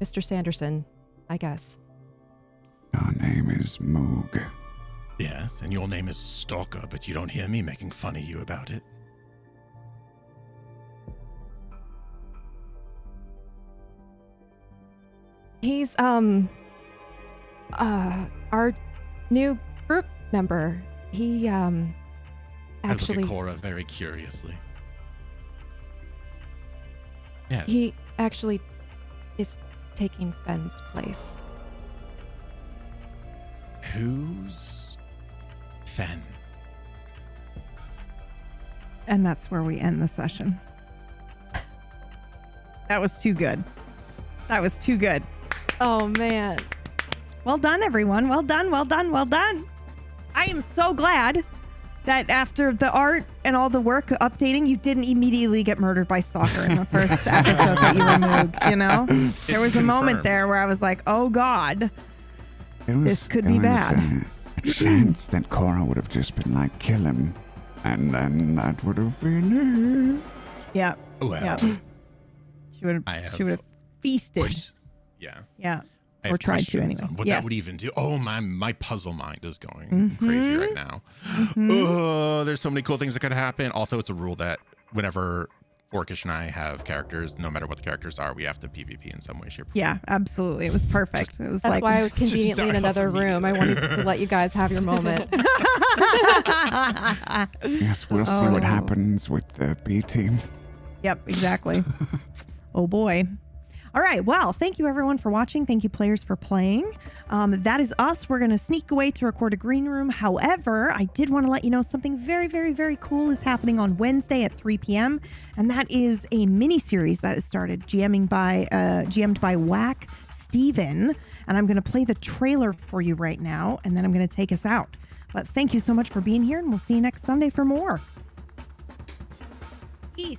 Mr. Sanderson, I guess. Your name is Moog. Yes, and your name is Stalker, but you don't hear me making fun of you about it. He's our new group member. He I look actually at Cora very curiously. Yes. he actually is taking Fen's place. Who's Fen? And that's where we end the session. That was too good. Oh man. Well done, everyone. Well done. I am so glad that after the art and all the work updating, you didn't immediately get murdered by Stalker in the first episode that you removed, you know? There was a moment there where I was like, oh God, this could be bad. A chance that Cora would have just been like, kill him. And then that would have been it. Yeah. Well, yeah. She would have feasted. Yeah. Yeah. I Or have tried to questions anyway. on what Yes. that would even do. Oh, my puzzle mind is going crazy right now. Mhm. Oh, there's so many cool things that could happen. Also, it's a rule that whenever Orcish and I have characters, no matter what the characters are, we have to PvP in some way, shape, or Yeah, absolutely. It was perfect. It was That's like why I was conveniently in another room. I wanted to let you guys have your moment. Yes, we'll see what happens with the B team. Yep, exactly. Oh boy. All right. Well, thank you everyone for watching. Thank you players for playing. That is us. We're going to sneak away to record a green room. However, I did want to let you know something very, very, very cool is happening on Wednesday at 3 p.m. And that is a mini series that has started, GM'd by Whack Steven. And I'm going to play the trailer for you right now, and then I'm going to take us out. But thank you so much for being here, and we'll see you next Sunday for more. Peace.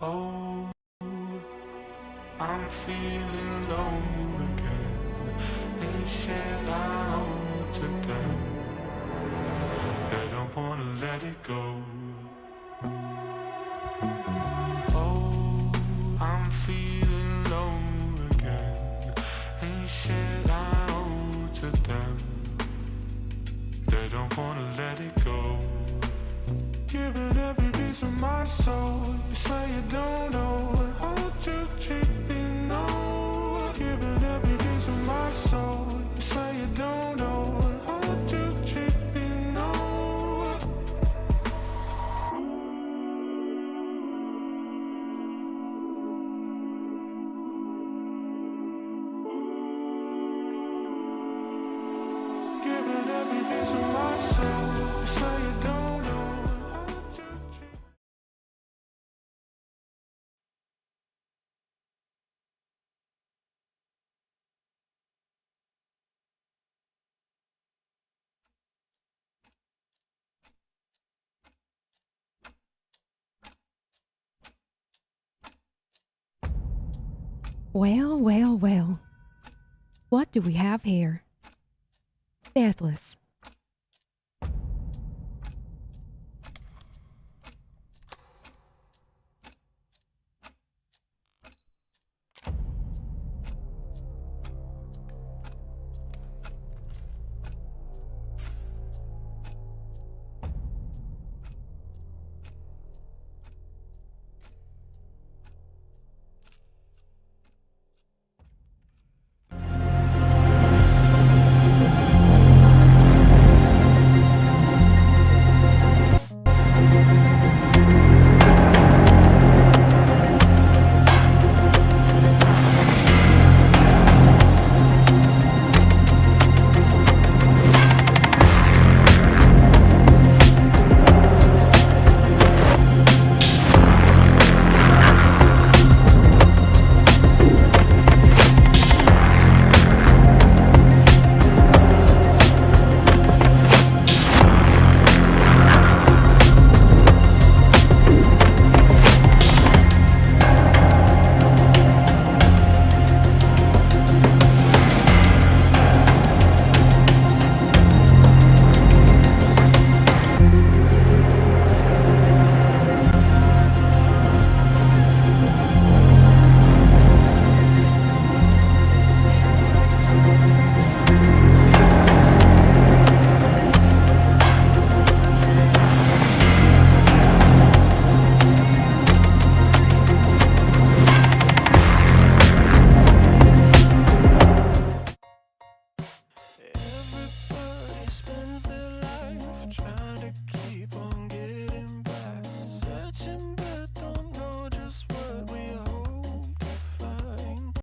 Oh, I'm feeling low again. They said I owe to them. They don't wanna let it go. Oh, I'm feeling low again. They said I owe to them. They don't wanna let it go. Giving every piece of my soul. You say you don't know how to treat me, no. Giving every piece of my soul. You say you don't know how to treat me, no. Giving every piece of my soul. You say you don't know. Well, well, well. What do we have here? Deathless.